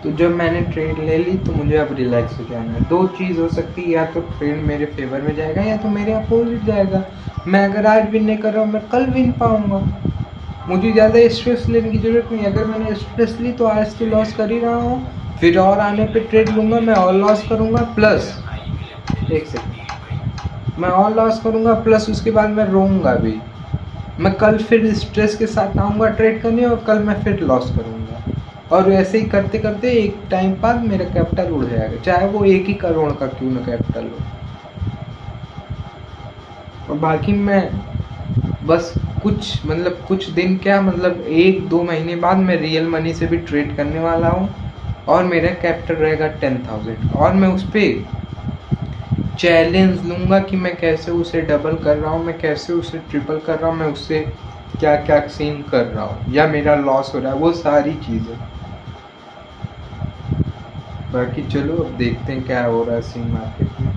तो जब मैंने ट्रेड ले ली तो मुझे अब रिलैक्स हो जाना है। दो चीज़ हो सकती है, या तो ट्रेड मेरे फेवर में जाएगा या तो मेरे अपोजिट जाएगा। मैं अगर आज विन नहीं कर रहा हूँ, मैं कल विन पाऊंगा। मुझे ज़्यादा स्ट्रेस लेने की ज़रूरत नहीं। अगर मैंने स्ट्रेस ली तो आज तो लॉस कर ही रहा हूँ, फिर और आने पे ट्रेड लूँगा, मैं और लॉस करूँगा, प्लस एक सेकेंड, मैं और लॉस करूँगा, प्लस उसके बाद मैं रोऊंगा भी। मैं कल फिर स्ट्रेस के साथ आऊँगा ट्रेड करने, और कल मैं फिर लॉस करूँगा, और ऐसे ही करते करते एक टाइम बाद मेरा कैपिटल उड़ जाएगा, चाहे वो 1 ही करोड़ का क्यों ना कैपिटल हो। और बाकी मैं बस कुछ दिन क्या, मतलब 1-2 महीने बाद मैं रियल मनी से भी ट्रेड करने वाला हूँ, और मेरा कैपिटल रहेगा 10,000, और मैं उस पर चैलेंज लूँगा कि मैं कैसे उसे डबल कर रहा हूँ, मैं कैसे उसे ट्रिपल कर रहा हूँ, मैं उससे क्या क्या सीन कर रहा हूँ, या मेरा लॉस हो रहा है, वो सारी चीज़ें। बाकी चलो अब देखते हैं क्या हो रहा है सीन मार्केट में।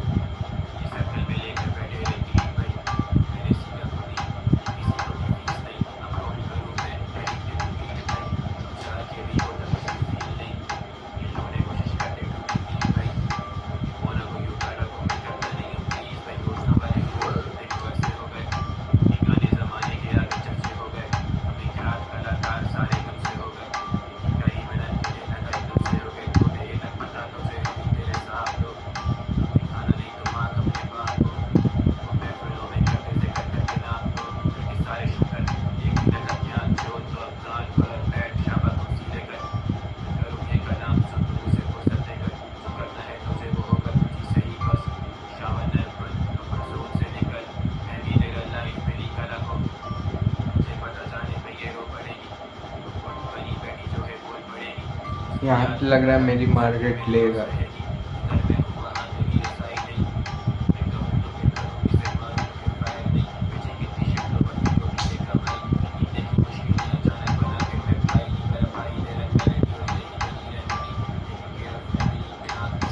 यहाँ पे लग रहा है मेरी मार्केट लेगा।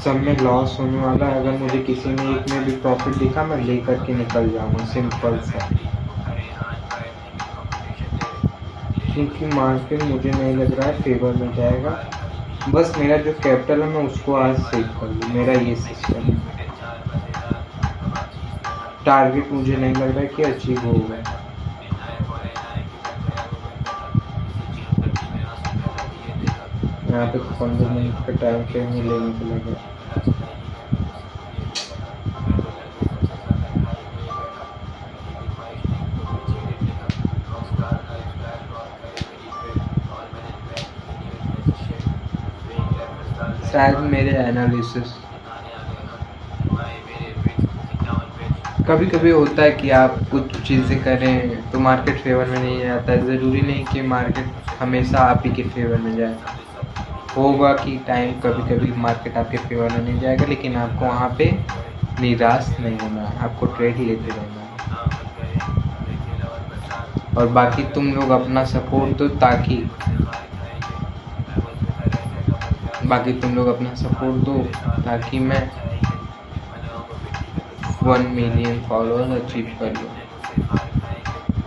सब में लॉस होने वाला है। अगर मुझे किसी में एक में भी प्रॉफिट दिखा मैं लेकर के निकल जाऊंगा, सिंपल सा। क्योंकि मार्केट मुझे नहीं लग रहा है फेवर में जाएगा। बस मेरा जो कैपिटल है मैं उसको आज सेव कर लूँ, मेरा ये सिस्टम है। टारगेट मुझे नहीं लग रहा है कि अचीव होगा। यहाँ पे 15 मिनट का टाइम फ्रेम लेने को लगा। शायद मेरे एनालिसिस कभी कभी होता है कि आप कुछ चीज़ें करें तो मार्केट फेवर में नहीं आता है। ज़रूरी नहीं कि मार्केट हमेशा आप ही के फेवर में जाए। होगा कि टाइम कभी कभी मार्केट आपके फेवर में नहीं जाएगा, लेकिन आपको वहाँ पे निराश नहीं होना है, आपको ट्रेड लेते रहना है। और बाकी तुम लोग अपना सपोर्ट दो ताकि मैं 1 मिलियन फॉलोअर अचीव कर लूँ।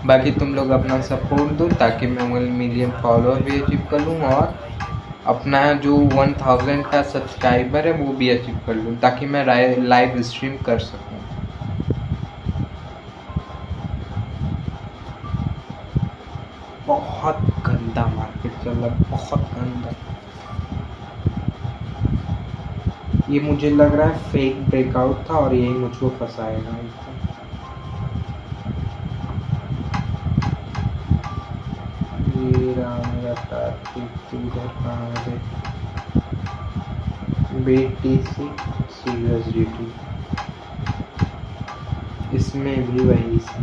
बाकी तुम लोग अपना सपोर्ट दो ताकि मैं 1 मिलियन फॉलोअर भी अचीव कर लूँ और अपना जो 1000 का सब्सक्राइबर है वो भी अचीव कर लूँ, ताकि मैं लाइव स्ट्रीम कर सकूँ। बहुत गंदा मार्केट चल रहा है, बहुत गंदा। ये मुझे लग रहा है फेक ब्रेकआउट था और यही मुझको फंसाएगा। ये रहा मेरा टारगेट, इधर कहाँ है? BTC USDT, इसमें भी वही सी।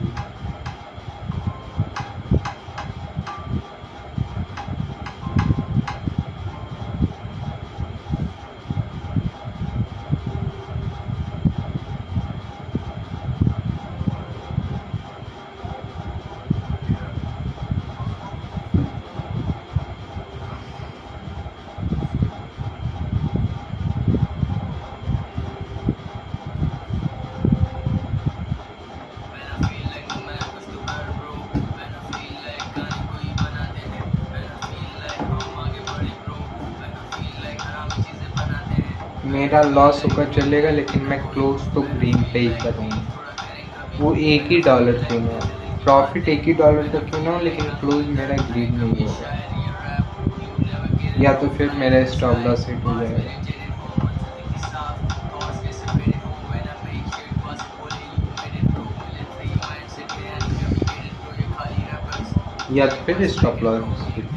मेरा लॉस होकर चलेगा, लेकिन मैं क्लोज तो ग्रीन पे ही करूँगा। वो $1 क्यों ना, प्रॉफिट $1 का क्यों ना हो, लेकिन क्लोज मेरा ग्रीन नहीं होगा, या तो फिर मेरा स्टॉप लॉस हिट हो जाएगा। या तो फिर stop loss hit.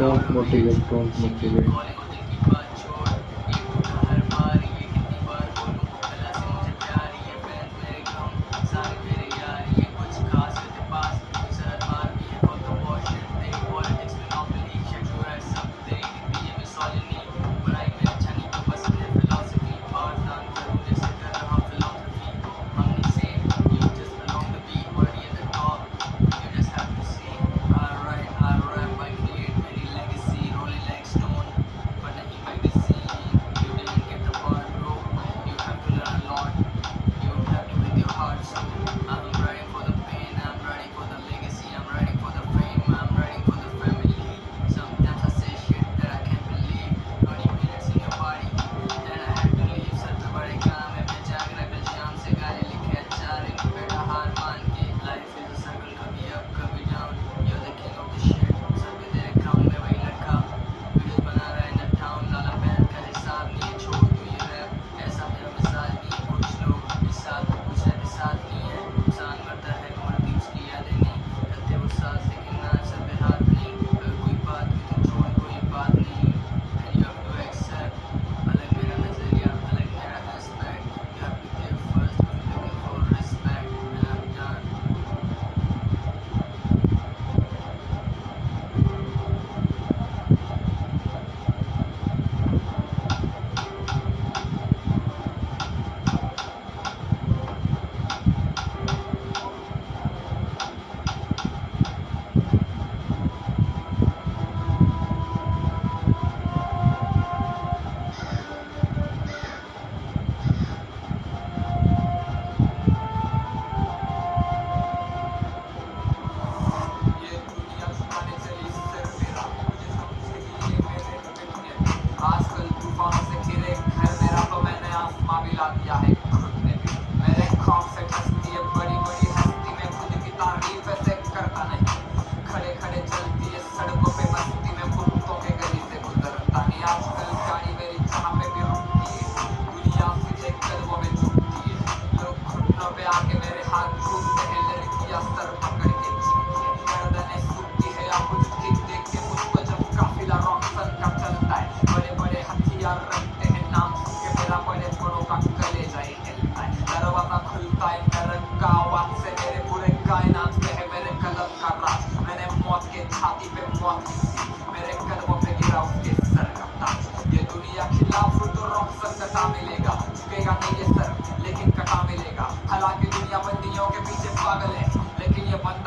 Don't motivate.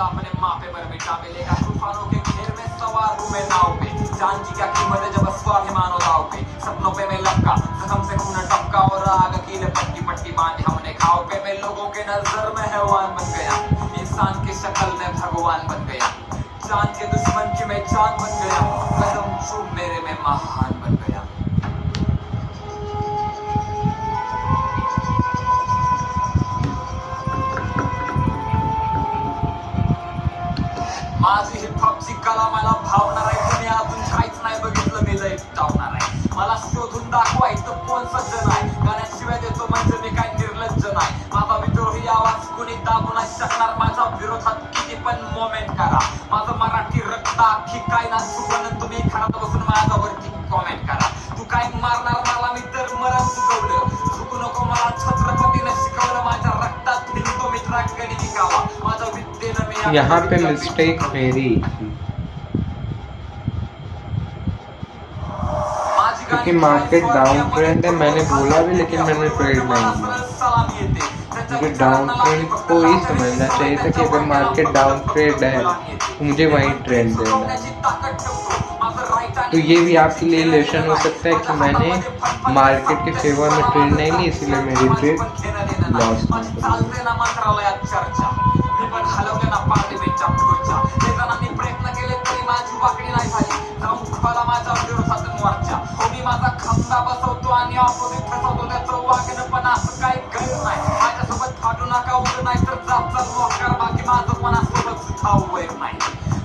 खुदा अपने मापे पर मिटा मिलेगा तूफानों के घेर में सवार हूँ मैं नाव पे जान की क्या कीमत है जब स्वाभिमान हो दाव पे सपनों पे मैं लपका जख्म से खून टपका और आग की पट्टी पट्टी बांधी हमने घाव पे मैं लोगों के नजर में हैवान बन गया इंसान की शक्ल में भगवान बन गया जान के दुश्मन की मैं जान बन गया कदम चूम मेरे में महान बन गया माझी हिपहॉपची कला मला भावणार आहे तुम्ही अजून काहीच नाही बघितलं मी लय टावणार आहे मला शोधून दाखवायचं कोण सज्जन आहे गाण्याशिवाय देतो म्हणजे मी काय निर्लज्ज नाही माझा विद्रोही आवाज कुणी दाबू नाही शकणार माझ्या विरोधात किती पण मोमेंट करा माझं मराठी रक्त अख्खी काय ना चुकून तुम्ही घरात बसून माझ्यावरती कॉमेंट करा तू काय मारणार मला मी तर मरण चुकवलं चुकू नको मला छत्रपतीने शिकवलं माझ्या रक्तात भिनतो मित्रा गणित गावा माझ्या विद्येनं मी यहाँ पे मिस्टेक मेरी थी क्योंकि मार्केट डाउन ट्रेंड है मैंने बोला भी लेकिन मैंने ट्रेड नहीं किया क्योंकि डाउन ट्रेंड को ही समझना चाहिए था कि अगर मार्केट डाउन ट्रेंड है तो मुझे वही ट्रेंड देना है तो ये भी आपके लिए लेसन हो सकता है कि मैंने मार्केट के फेवर में ट्रेड नहीं ली इसीलिए मेरी ट्रेड लॉस पण हलवले ना पार्लिमेंटच्या खुर्च्या ते जणांनी प्रयत्न केले तरी माझी वाकडी नाही झाली जाऊन खुपाला माझ्या विरोधात मोर्चा हो मी माझा खंदा बसवतो आणि ऑपोजिट फसवतो त्याचं वागणं पण असं काही गैर नाही माझ्यासोबत फाटू नका उभं नाही तर जात चाल मोकार बाकी माझं कोणासोबत सुद्धा वैर नाही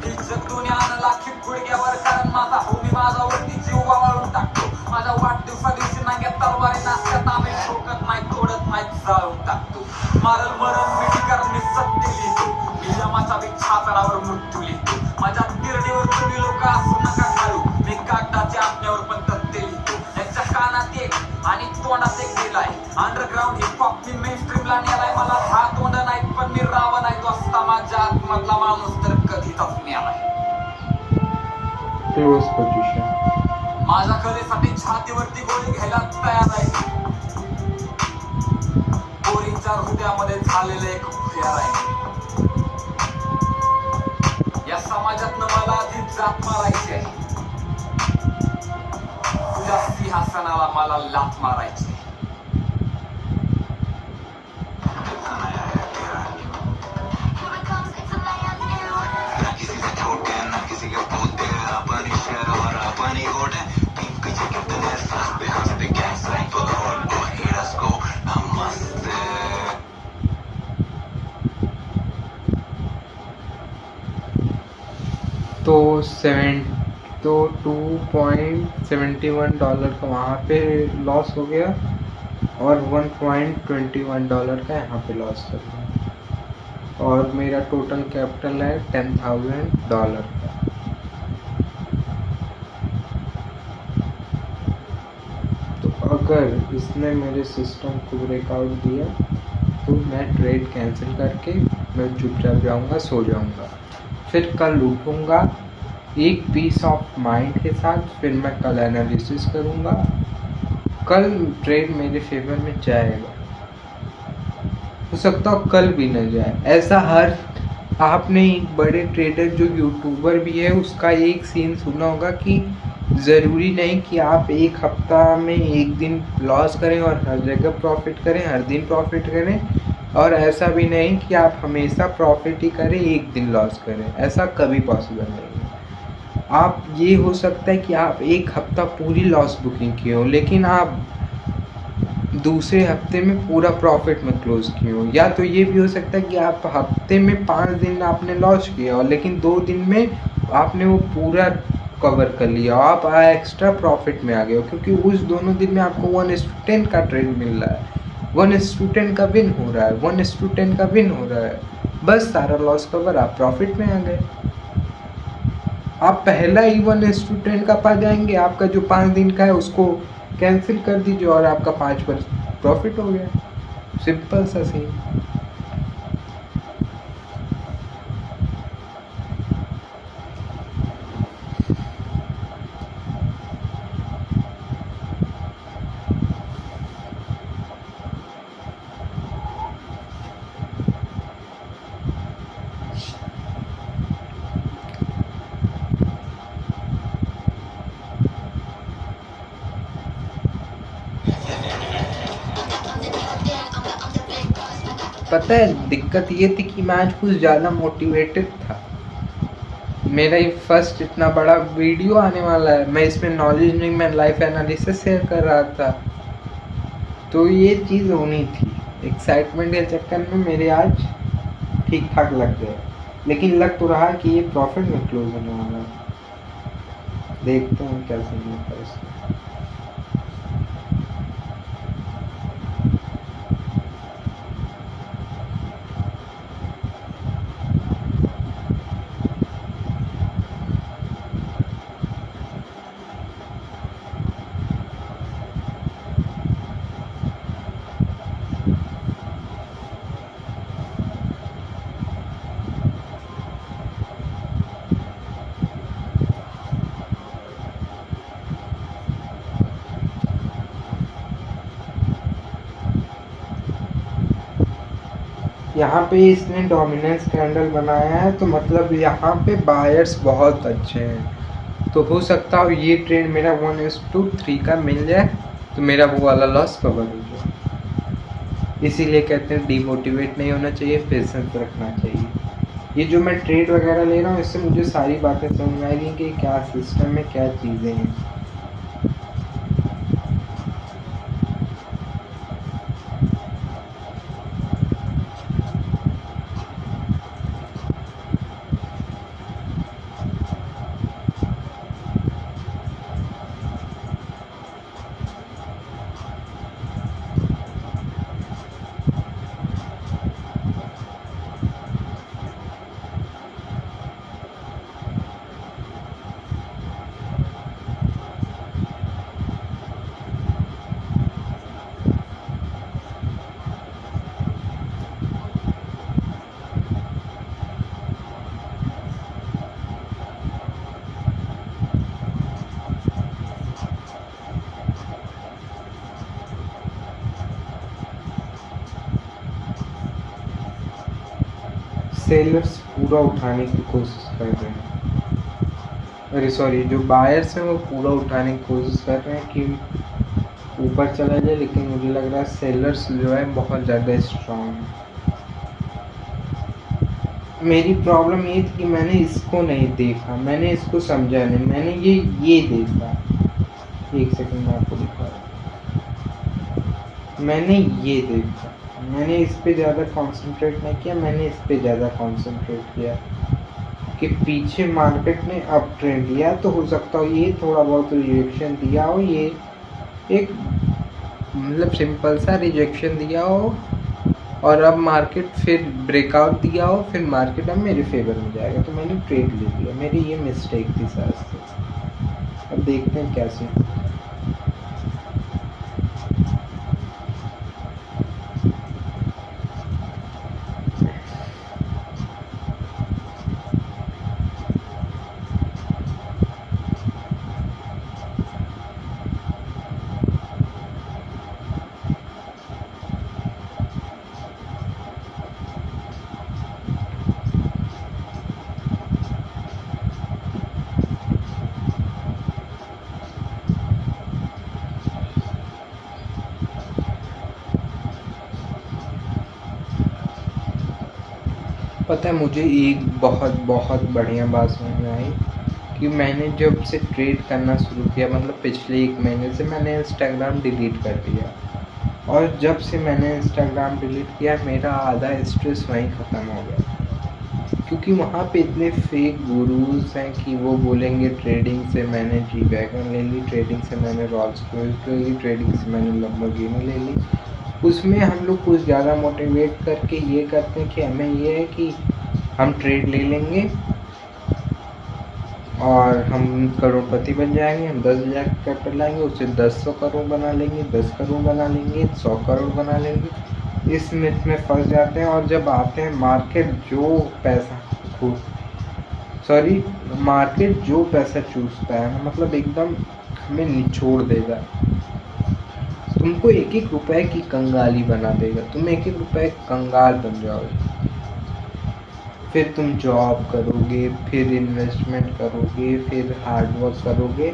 ही जग दुनियानं लाखी गुडघ्यावर कारण माझा हो मी माझ्यावरती जीव वाळून टाकतो माझ्या वाढदिवसा दिवशी नांग्यात तलवारी नाचतात आम्ही ठोकत नाही तोडत नाही जाळून टाकतो मारल मरण मिठी कारण मी सत्य लिहितो मी यमाचा बी छातडावर मृत्यू लिहितो माझ्या तिरडीवर तुम्ही लोक असू नका घालू मी कागदाच्या आपल्यावर पण तथ्य लिहितो यांच्या कानात एक आणि तोंडात एक गेलाय अंडरग्राऊंड हिपहॉप मी मेनस्ट्रीमला नेलाय मला हा तोंड नाही पण मी रावण आहे तो असता माझ्या आतमधला माणूस तर कधीच मिळालाय क्लोज पोझिशन माझ्या कलेसाठी छातीवरती गोळी घ्यायला तयार आहे पोरींच्या हृदयामध्ये झालेलं एक भुयार आहे या समाजातनं मला आधी जात मारायची आहे तुझ्या सिंहासनाला मला लाथ मारायची आहे तो $2.71 का वहाँ पे लॉस हो गया और $1.21 का यहाँ पे लॉस कर गया और मेरा टोटल कैपिटल है $10,000 का। तो अगर इसने मेरे सिस्टम को ब्रेकआउट दिया तो मैं ट्रेड कैंसिल करके मैं चुपचाप जाऊँगा सो जाऊँगा फिर कल उठूँगा एक पीस ऑफ माइंड के साथ फिर मैं कल एनालिसिस करूँगा कल ट्रेड मेरे फेवर में जाएगा हो सकता है कल भी न जाए ऐसा हर आपने एक बड़े ट्रेडर जो यूट्यूबर भी है उसका एक सीन सुना होगा कि ज़रूरी नहीं कि आप एक हफ्ता में एक दिन लॉस करें और हर जगह प्रॉफिट करें हर दिन प्रॉफिट करें और ऐसा भी नहीं कि आप हमेशा प्रॉफिट ही करें एक दिन लॉस करें ऐसा कभी पॉसिबल नहीं है आप ये हो सकता है कि आप एक हफ्ता पूरी लॉस बुकिंग किए हो लेकिन आप दूसरे हफ्ते में पूरा प्रॉफिट में क्लोज किए हो या तो ये भी हो सकता है कि आप हफ्ते में 5 दिन आपने लॉस किया और लेकिन 2 दिन में आपने वो पूरा कवर कर लिया आप एक्स्ट्रा प्रॉफिट में आ गए हो क्योंकि उस दोनों दिन में आपको 1:10 का ट्रेड मिल रहा है 1:10 का विन हो रहा है 1:10 का विन हो रहा है बस सारा लॉस कवर आप प्रॉफिट में आ गए आप पहला ही 1:10 का पा जाएंगे आपका जो 5 दिन का है उसको कैंसिल कर दीजिए और आपका 5% प्रॉफिट हो गया सिंपल सा सीन पता है दिक्कत ये थी कि मैं आज कुछ ज़्यादा मोटिवेटेड था। मेरा ये फर्स्ट इतना बड़ा वीडियो आने वाला है, मैं इसमें नॉलेज नहीं, मैं लाइफ एनालिसिस शेयर कर रहा था, तो ये चीज़ होनी थी। एक्साइटमेंट के चक्कर में मेरे आज ठीक ठाक लग गए, लेकिन लग तो रहा कि ये प्रॉफिट में क्लोज होने वाला है। देखते हैं कैसे होता है इसका। यहाँ पे इसने डोमिनेंस कैंडल बनाया है, तो मतलब यहाँ पे बायर्स बहुत अच्छे हैं, तो हो सकता है ये ट्रेड मेरा 1:3 का मिल जाए, तो मेरा वो वाला लॉस कवर हो जाए। इसीलिए कहते हैं डीमोटिवेट नहीं होना चाहिए, पेशेंस रखना चाहिए। ये जो मैं ट्रेड वगैरह ले रहा हूँ, इससे मुझे सारी बातें समझ में आएगी कि क्या सिस्टम है, क्या चीज़ें हैं। सेलर्स पूरा उठाने की कोशिश कर रहे हैं, अरे सॉरी, जो बायर्स हैं वो पूरा उठाने की कोशिश कर रहे हैं कि ऊपर चला जाए, लेकिन मुझे लग रहा है सेलर्स जो है बहुत ज़्यादा स्ट्रॉन्ग है। मेरी प्रॉब्लम ये थी कि मैंने इसको नहीं देखा, मैंने इसको समझा नहीं, मैंने ये देखा। एक सेकंड में आपको दिखा रहा हूँ। मैंने ये देखा, मैंने इस पे ज़्यादा कंसंट्रेट नहीं किया, मैंने इस पे ज़्यादा कंसंट्रेट किया कि पीछे मार्केट ने अप ट्रेंड लिया, तो हो सकता हो ये थोड़ा बहुत रिजेक्शन दिया हो, ये एक मतलब सिंपल सा रिजेक्शन दिया हो, और अब मार्केट फिर ब्रेकआउट दिया हो, फिर मार्केट अब मेरे फेवर में जाएगा, तो मैंने ट्रेड ले लिया। मेरी ये मिस्टेक थी सर से। अब देखते हैं कैसे। पता है मुझे एक बहुत बहुत बढ़िया बात समझ में आई कि मैंने जब से ट्रेड करना शुरू किया, मतलब पिछले 1 महीने से, मैंने इंस्टाग्राम डिलीट कर दिया। और जब से मैंने इंस्टाग्राम डिलीट किया, मेरा आधा स्ट्रेस वहीं ख़त्म हो गया, क्योंकि वहाँ पे इतने फेक गुरूज हैं कि वो बोलेंगे ट्रेडिंग से मैंने जी वैगन ले ली, ट्रेडिंग से मैंने रॉल्स रॉयस ले ली, ट्रेडिंग से मैंने लैम्बोर्गिनी ले ली। उसमें हम लोग कुछ ज़्यादा मोटिवेट करके ये करते हैं कि हमें ये है कि हम ट्रेड ले लेंगे और हम करोड़पति बन जाएंगे, हम 10,000 कैपिटल लाएंगे, उससे 100 करोड़ बना लेंगे, 10 करोड़ बना लेंगे, 100 करोड़ बना लेंगे। इस मिथ में फंस जाते हैं, और जब आते हैं मार्केट जो पैसा चूसता है ना, मतलब एकदम हमें निचोड़ देगा। तुमको एक एक रुपए की कंगाली बना देगा, तुम एक एक रुपए कंगाल बन जाओगे। फिर तुम जॉब करोगे, फिर इन्वेस्टमेंट करोगे, फिर हार्डवर्क करोगे,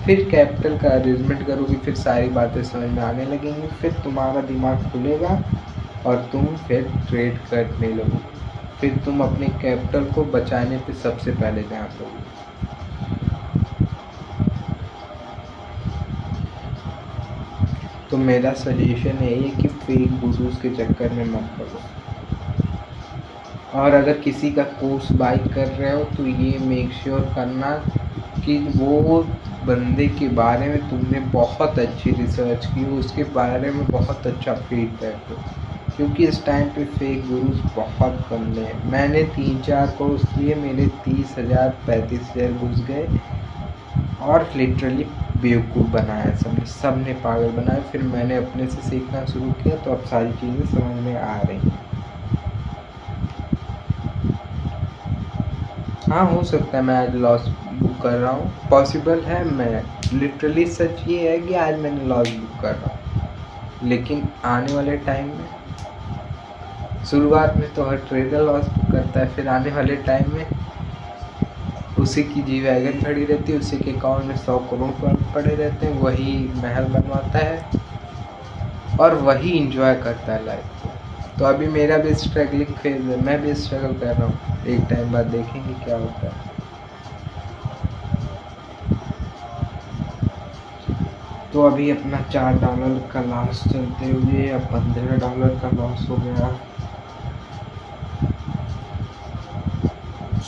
फिर कैपिटल का अरेंजमेंट करोगे, फिर सारी बातें समझ में आने लगेंगी, फिर तुम्हारा दिमाग खुलेगा और तुम फिर ट्रेड करने लगो, फिर तुम अपने कैपिटल को बचाने पे सबसे पहले ध्यान दो। तो मेरा सजेशन यही है कि फेक गुरुज के चक्कर में मत पड़ो, और अगर किसी का कोर्स बाय कर रहे हो तो ये मेक श्योर करना कि वो बंदे के बारे में तुमने बहुत अच्छी रिसर्च की हो, उसके बारे में बहुत अच्छा फीडबैक हो, क्योंकि इस टाइम पे फेक गुरुज बहुत बंदे हैं। मैंने 3-4 कोर्स किए, मेरे 30,000 35,000 घुस गए और लिटरली बेवकूफ़ बनाया सबने पागल बनाया। फिर मैंने अपने से सीखना शुरू किया, तो अब सारी चीज़ें समझ में आ रही हैं। हाँ, हो सकता है मैं आज लॉस बुक कर रहा हूँ, पॉसिबल है। मैं लिटरली सच ये है कि आज मैंने लॉस बुक कर रहा हूँ, लेकिन आने वाले टाइम में, शुरुआत में तो हर ट्रेडर लॉस बुक करता है, फिर आने वाले टाइम में उसी की जी वैगन खड़ी रहती है, उसी के अकाउंट में 100 करोड़ पड़े रहते हैं, वही महल बनवाता है और वही इंजॉय करता है लाइफ को। तो अभी मेरा भी स्ट्रगलिंग फेज है, मैं भी स्ट्रगल कर रहा हूँ, एक टाइम बाद देखेंगे क्या होता है। तो अभी अपना $4 का लॉस चलते हुए अब $15 का लॉस हो गया,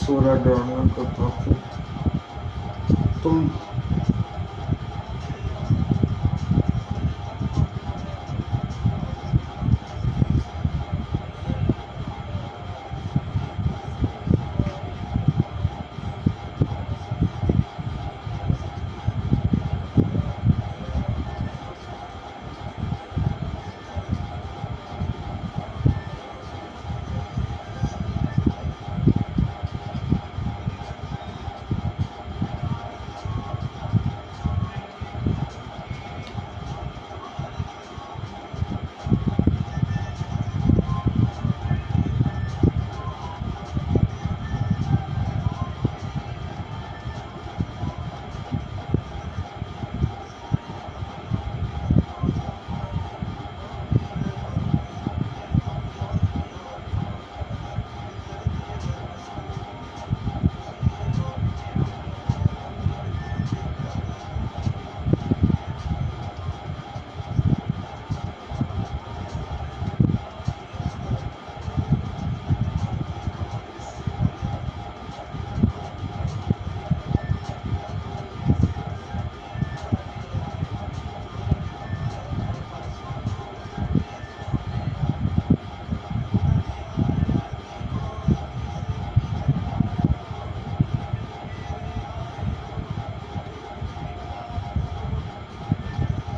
$16 का प्रॉफिट। तुम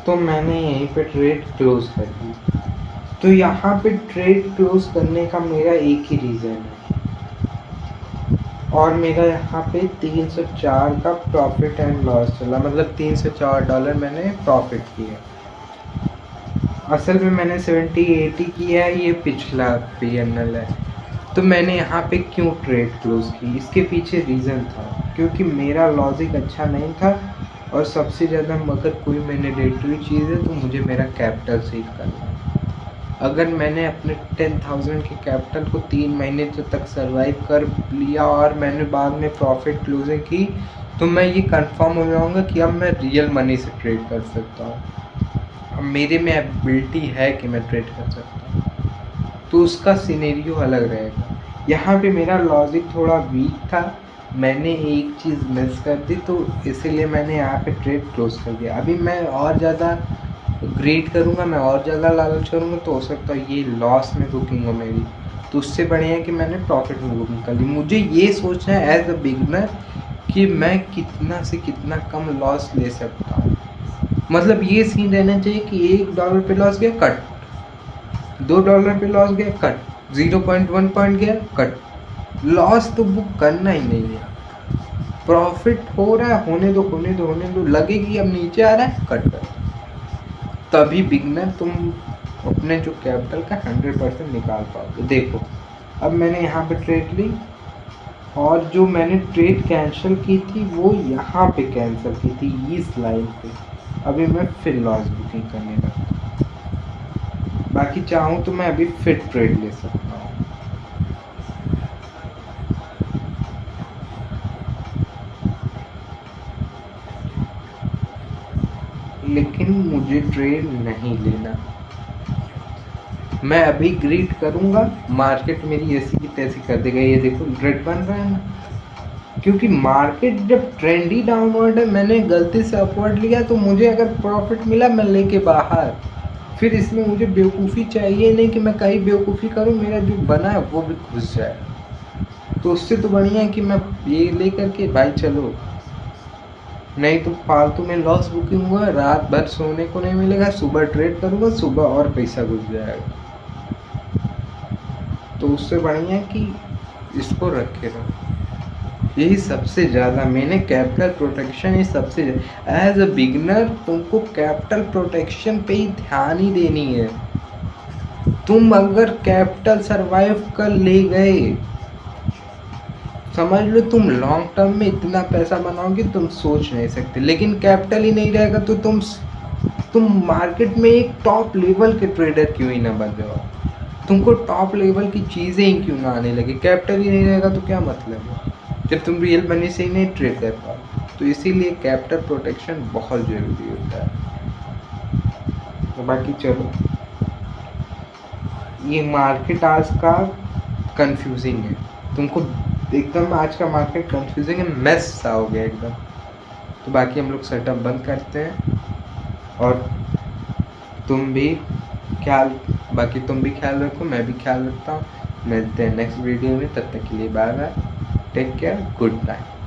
तो मैंने यहीं पे ट्रेड क्लोज कर दी। तो यहाँ पे ट्रेड क्लोज करने का मेरा एक ही रीज़न है, और मेरा यहाँ पे 304 का प्रॉफिट एंड लॉस चला, मतलब $304 मैंने प्रॉफिट किया। असल में मैंने 70-80 किया है, ये पिछला PNL है। तो मैंने यहाँ पे क्यों ट्रेड क्लोज की, इसके पीछे रीज़न था, क्योंकि मेरा लॉजिक अच्छा नहीं था, और सबसे ज़्यादा अगर कोई मैंडेटरी चीज़ है तो मुझे मेरा कैपिटल सेव करना है। अगर मैंने अपने 10,000 के कैपिटल को 3 महीने तक सर्वाइव कर लिया और मैंने बाद में प्रॉफिट क्लोजिंग की, तो मैं ये कंफर्म हो जाऊँगा कि अब मैं रियल मनी से ट्रेड कर सकता हूँ, अब मेरे में एबिलिटी है कि मैं ट्रेड कर सकता हूँ। तो उसका सिनेरियो अलग रहेगा। यहाँ पे मेरा लॉजिक थोड़ा वीक था, मैंने एक चीज़ मिस कर दी, तो इसीलिए मैंने यहाँ पे ट्रेड क्लोज कर दिया। अभी मैं और ज़्यादा ग्रेड करूँगा, मैं और ज़्यादा लालच करूँगा, तो हो सकता है ये लॉस में बुकिंग हो मेरी, तो उससे बढ़िया है कि मैंने प्रॉफिट में बुकिंग कर ली। मुझे ये सोचना है एज अ बिगनर कि मैं कितना से कितना कम लॉस ले सकता हूँ। मतलब ये सीन रहना चाहिए कि $1 पे लॉस गया कट, $2 पे लॉस गया कट, 0.1 पॉइंट गया कट। लॉस तो बुक करना ही नहीं है, प्रॉफिट हो रहा है होने दो, लगेगी अब नीचे आ रहा है कट कर, तभी बिगनर तुम अपने जो कैपिटल का 100% निकाल पाओगे। देखो अब मैंने यहाँ पे ट्रेड ली, और जो मैंने ट्रेड कैंसिल की थी वो यहाँ पे कैंसिल की थी, इस लाइन पे। अभी मैं फिर लॉस बुकिंग करने लगा। बाकी चाहूँ तो मैं अभी फिर ट्रेड ले सकता हूँ। लेकिन मुझे ट्रेड नहीं लेना। मैं अभी ग्रीड करूंगा, मार्केट मेरी ऐसी की तैसी कर देगा। ये देखो रेड बन रहा है ना, क्योंकि मार्केट जब ट्रेंडी डाउनवर्ड है, मैंने गलती से अपवर्ड लिया तो मुझे अगर प्रॉफिट मिला मैं लेके बाहर। फिर इसमें मुझे बेवकूफ़ी चाहिए नहीं कि मैं कहीं बेवकूफ़ी करूं, मेरा जो बना है वो भी घुस जाए। तो उससे तो बढ़िया है कि मैं ये लेकर के भाई चलो, नहीं तो फालतू में लॉस बुकिंग हुआ, रात भर सोने को नहीं मिलेगा, सुबह ट्रेड करूंगा, सुबह और पैसा घुस जाएगा। तो उससे बढ़िया है कि इसको रखे रहो। यही सबसे ज़्यादा मैंने कैपिटल प्रोटेक्शन, ये सबसे एज अ बिगनर तुमको कैपिटल प्रोटेक्शन पे ही ध्यान ही देनी है। तुम अगर कैपिटल सरवाइव कर ले गए, समझ लो तुम लॉन्ग टर्म में इतना पैसा बनाओगे तुम सोच नहीं सकते। लेकिन कैपिटल ही नहीं रहेगा तो तुम मार्केट में एक टॉप लेवल के ट्रेडर क्यों ही ना बन जाओ, तुमको टॉप लेवल की चीज़ें ही क्यों ना आने लगे। कैपिटल ही नहीं रहेगा तो क्या मतलब है, जब तुम रियल मनी से ही नहीं ट्रेड कर पाओ। तो इसीलिए कैपिटल प्रोटेक्शन बहुत ज़रूरी होता है। तो बाकी चलो, ये मार्केट आज का कंफ्यूजिंग है, तुमको एकदम आज का मार्केट कंफ्यूजिंग है, मेस सा हो गया एकदम। तो बाकी हम लोग सेटअप बंद करते हैं, और तुम भी तुम भी ख्याल रखो, मैं भी ख्याल रखता हूँ। मिलते हैं नेक्स्ट वीडियो में, तब तक के लिए bye bye, take care, good night.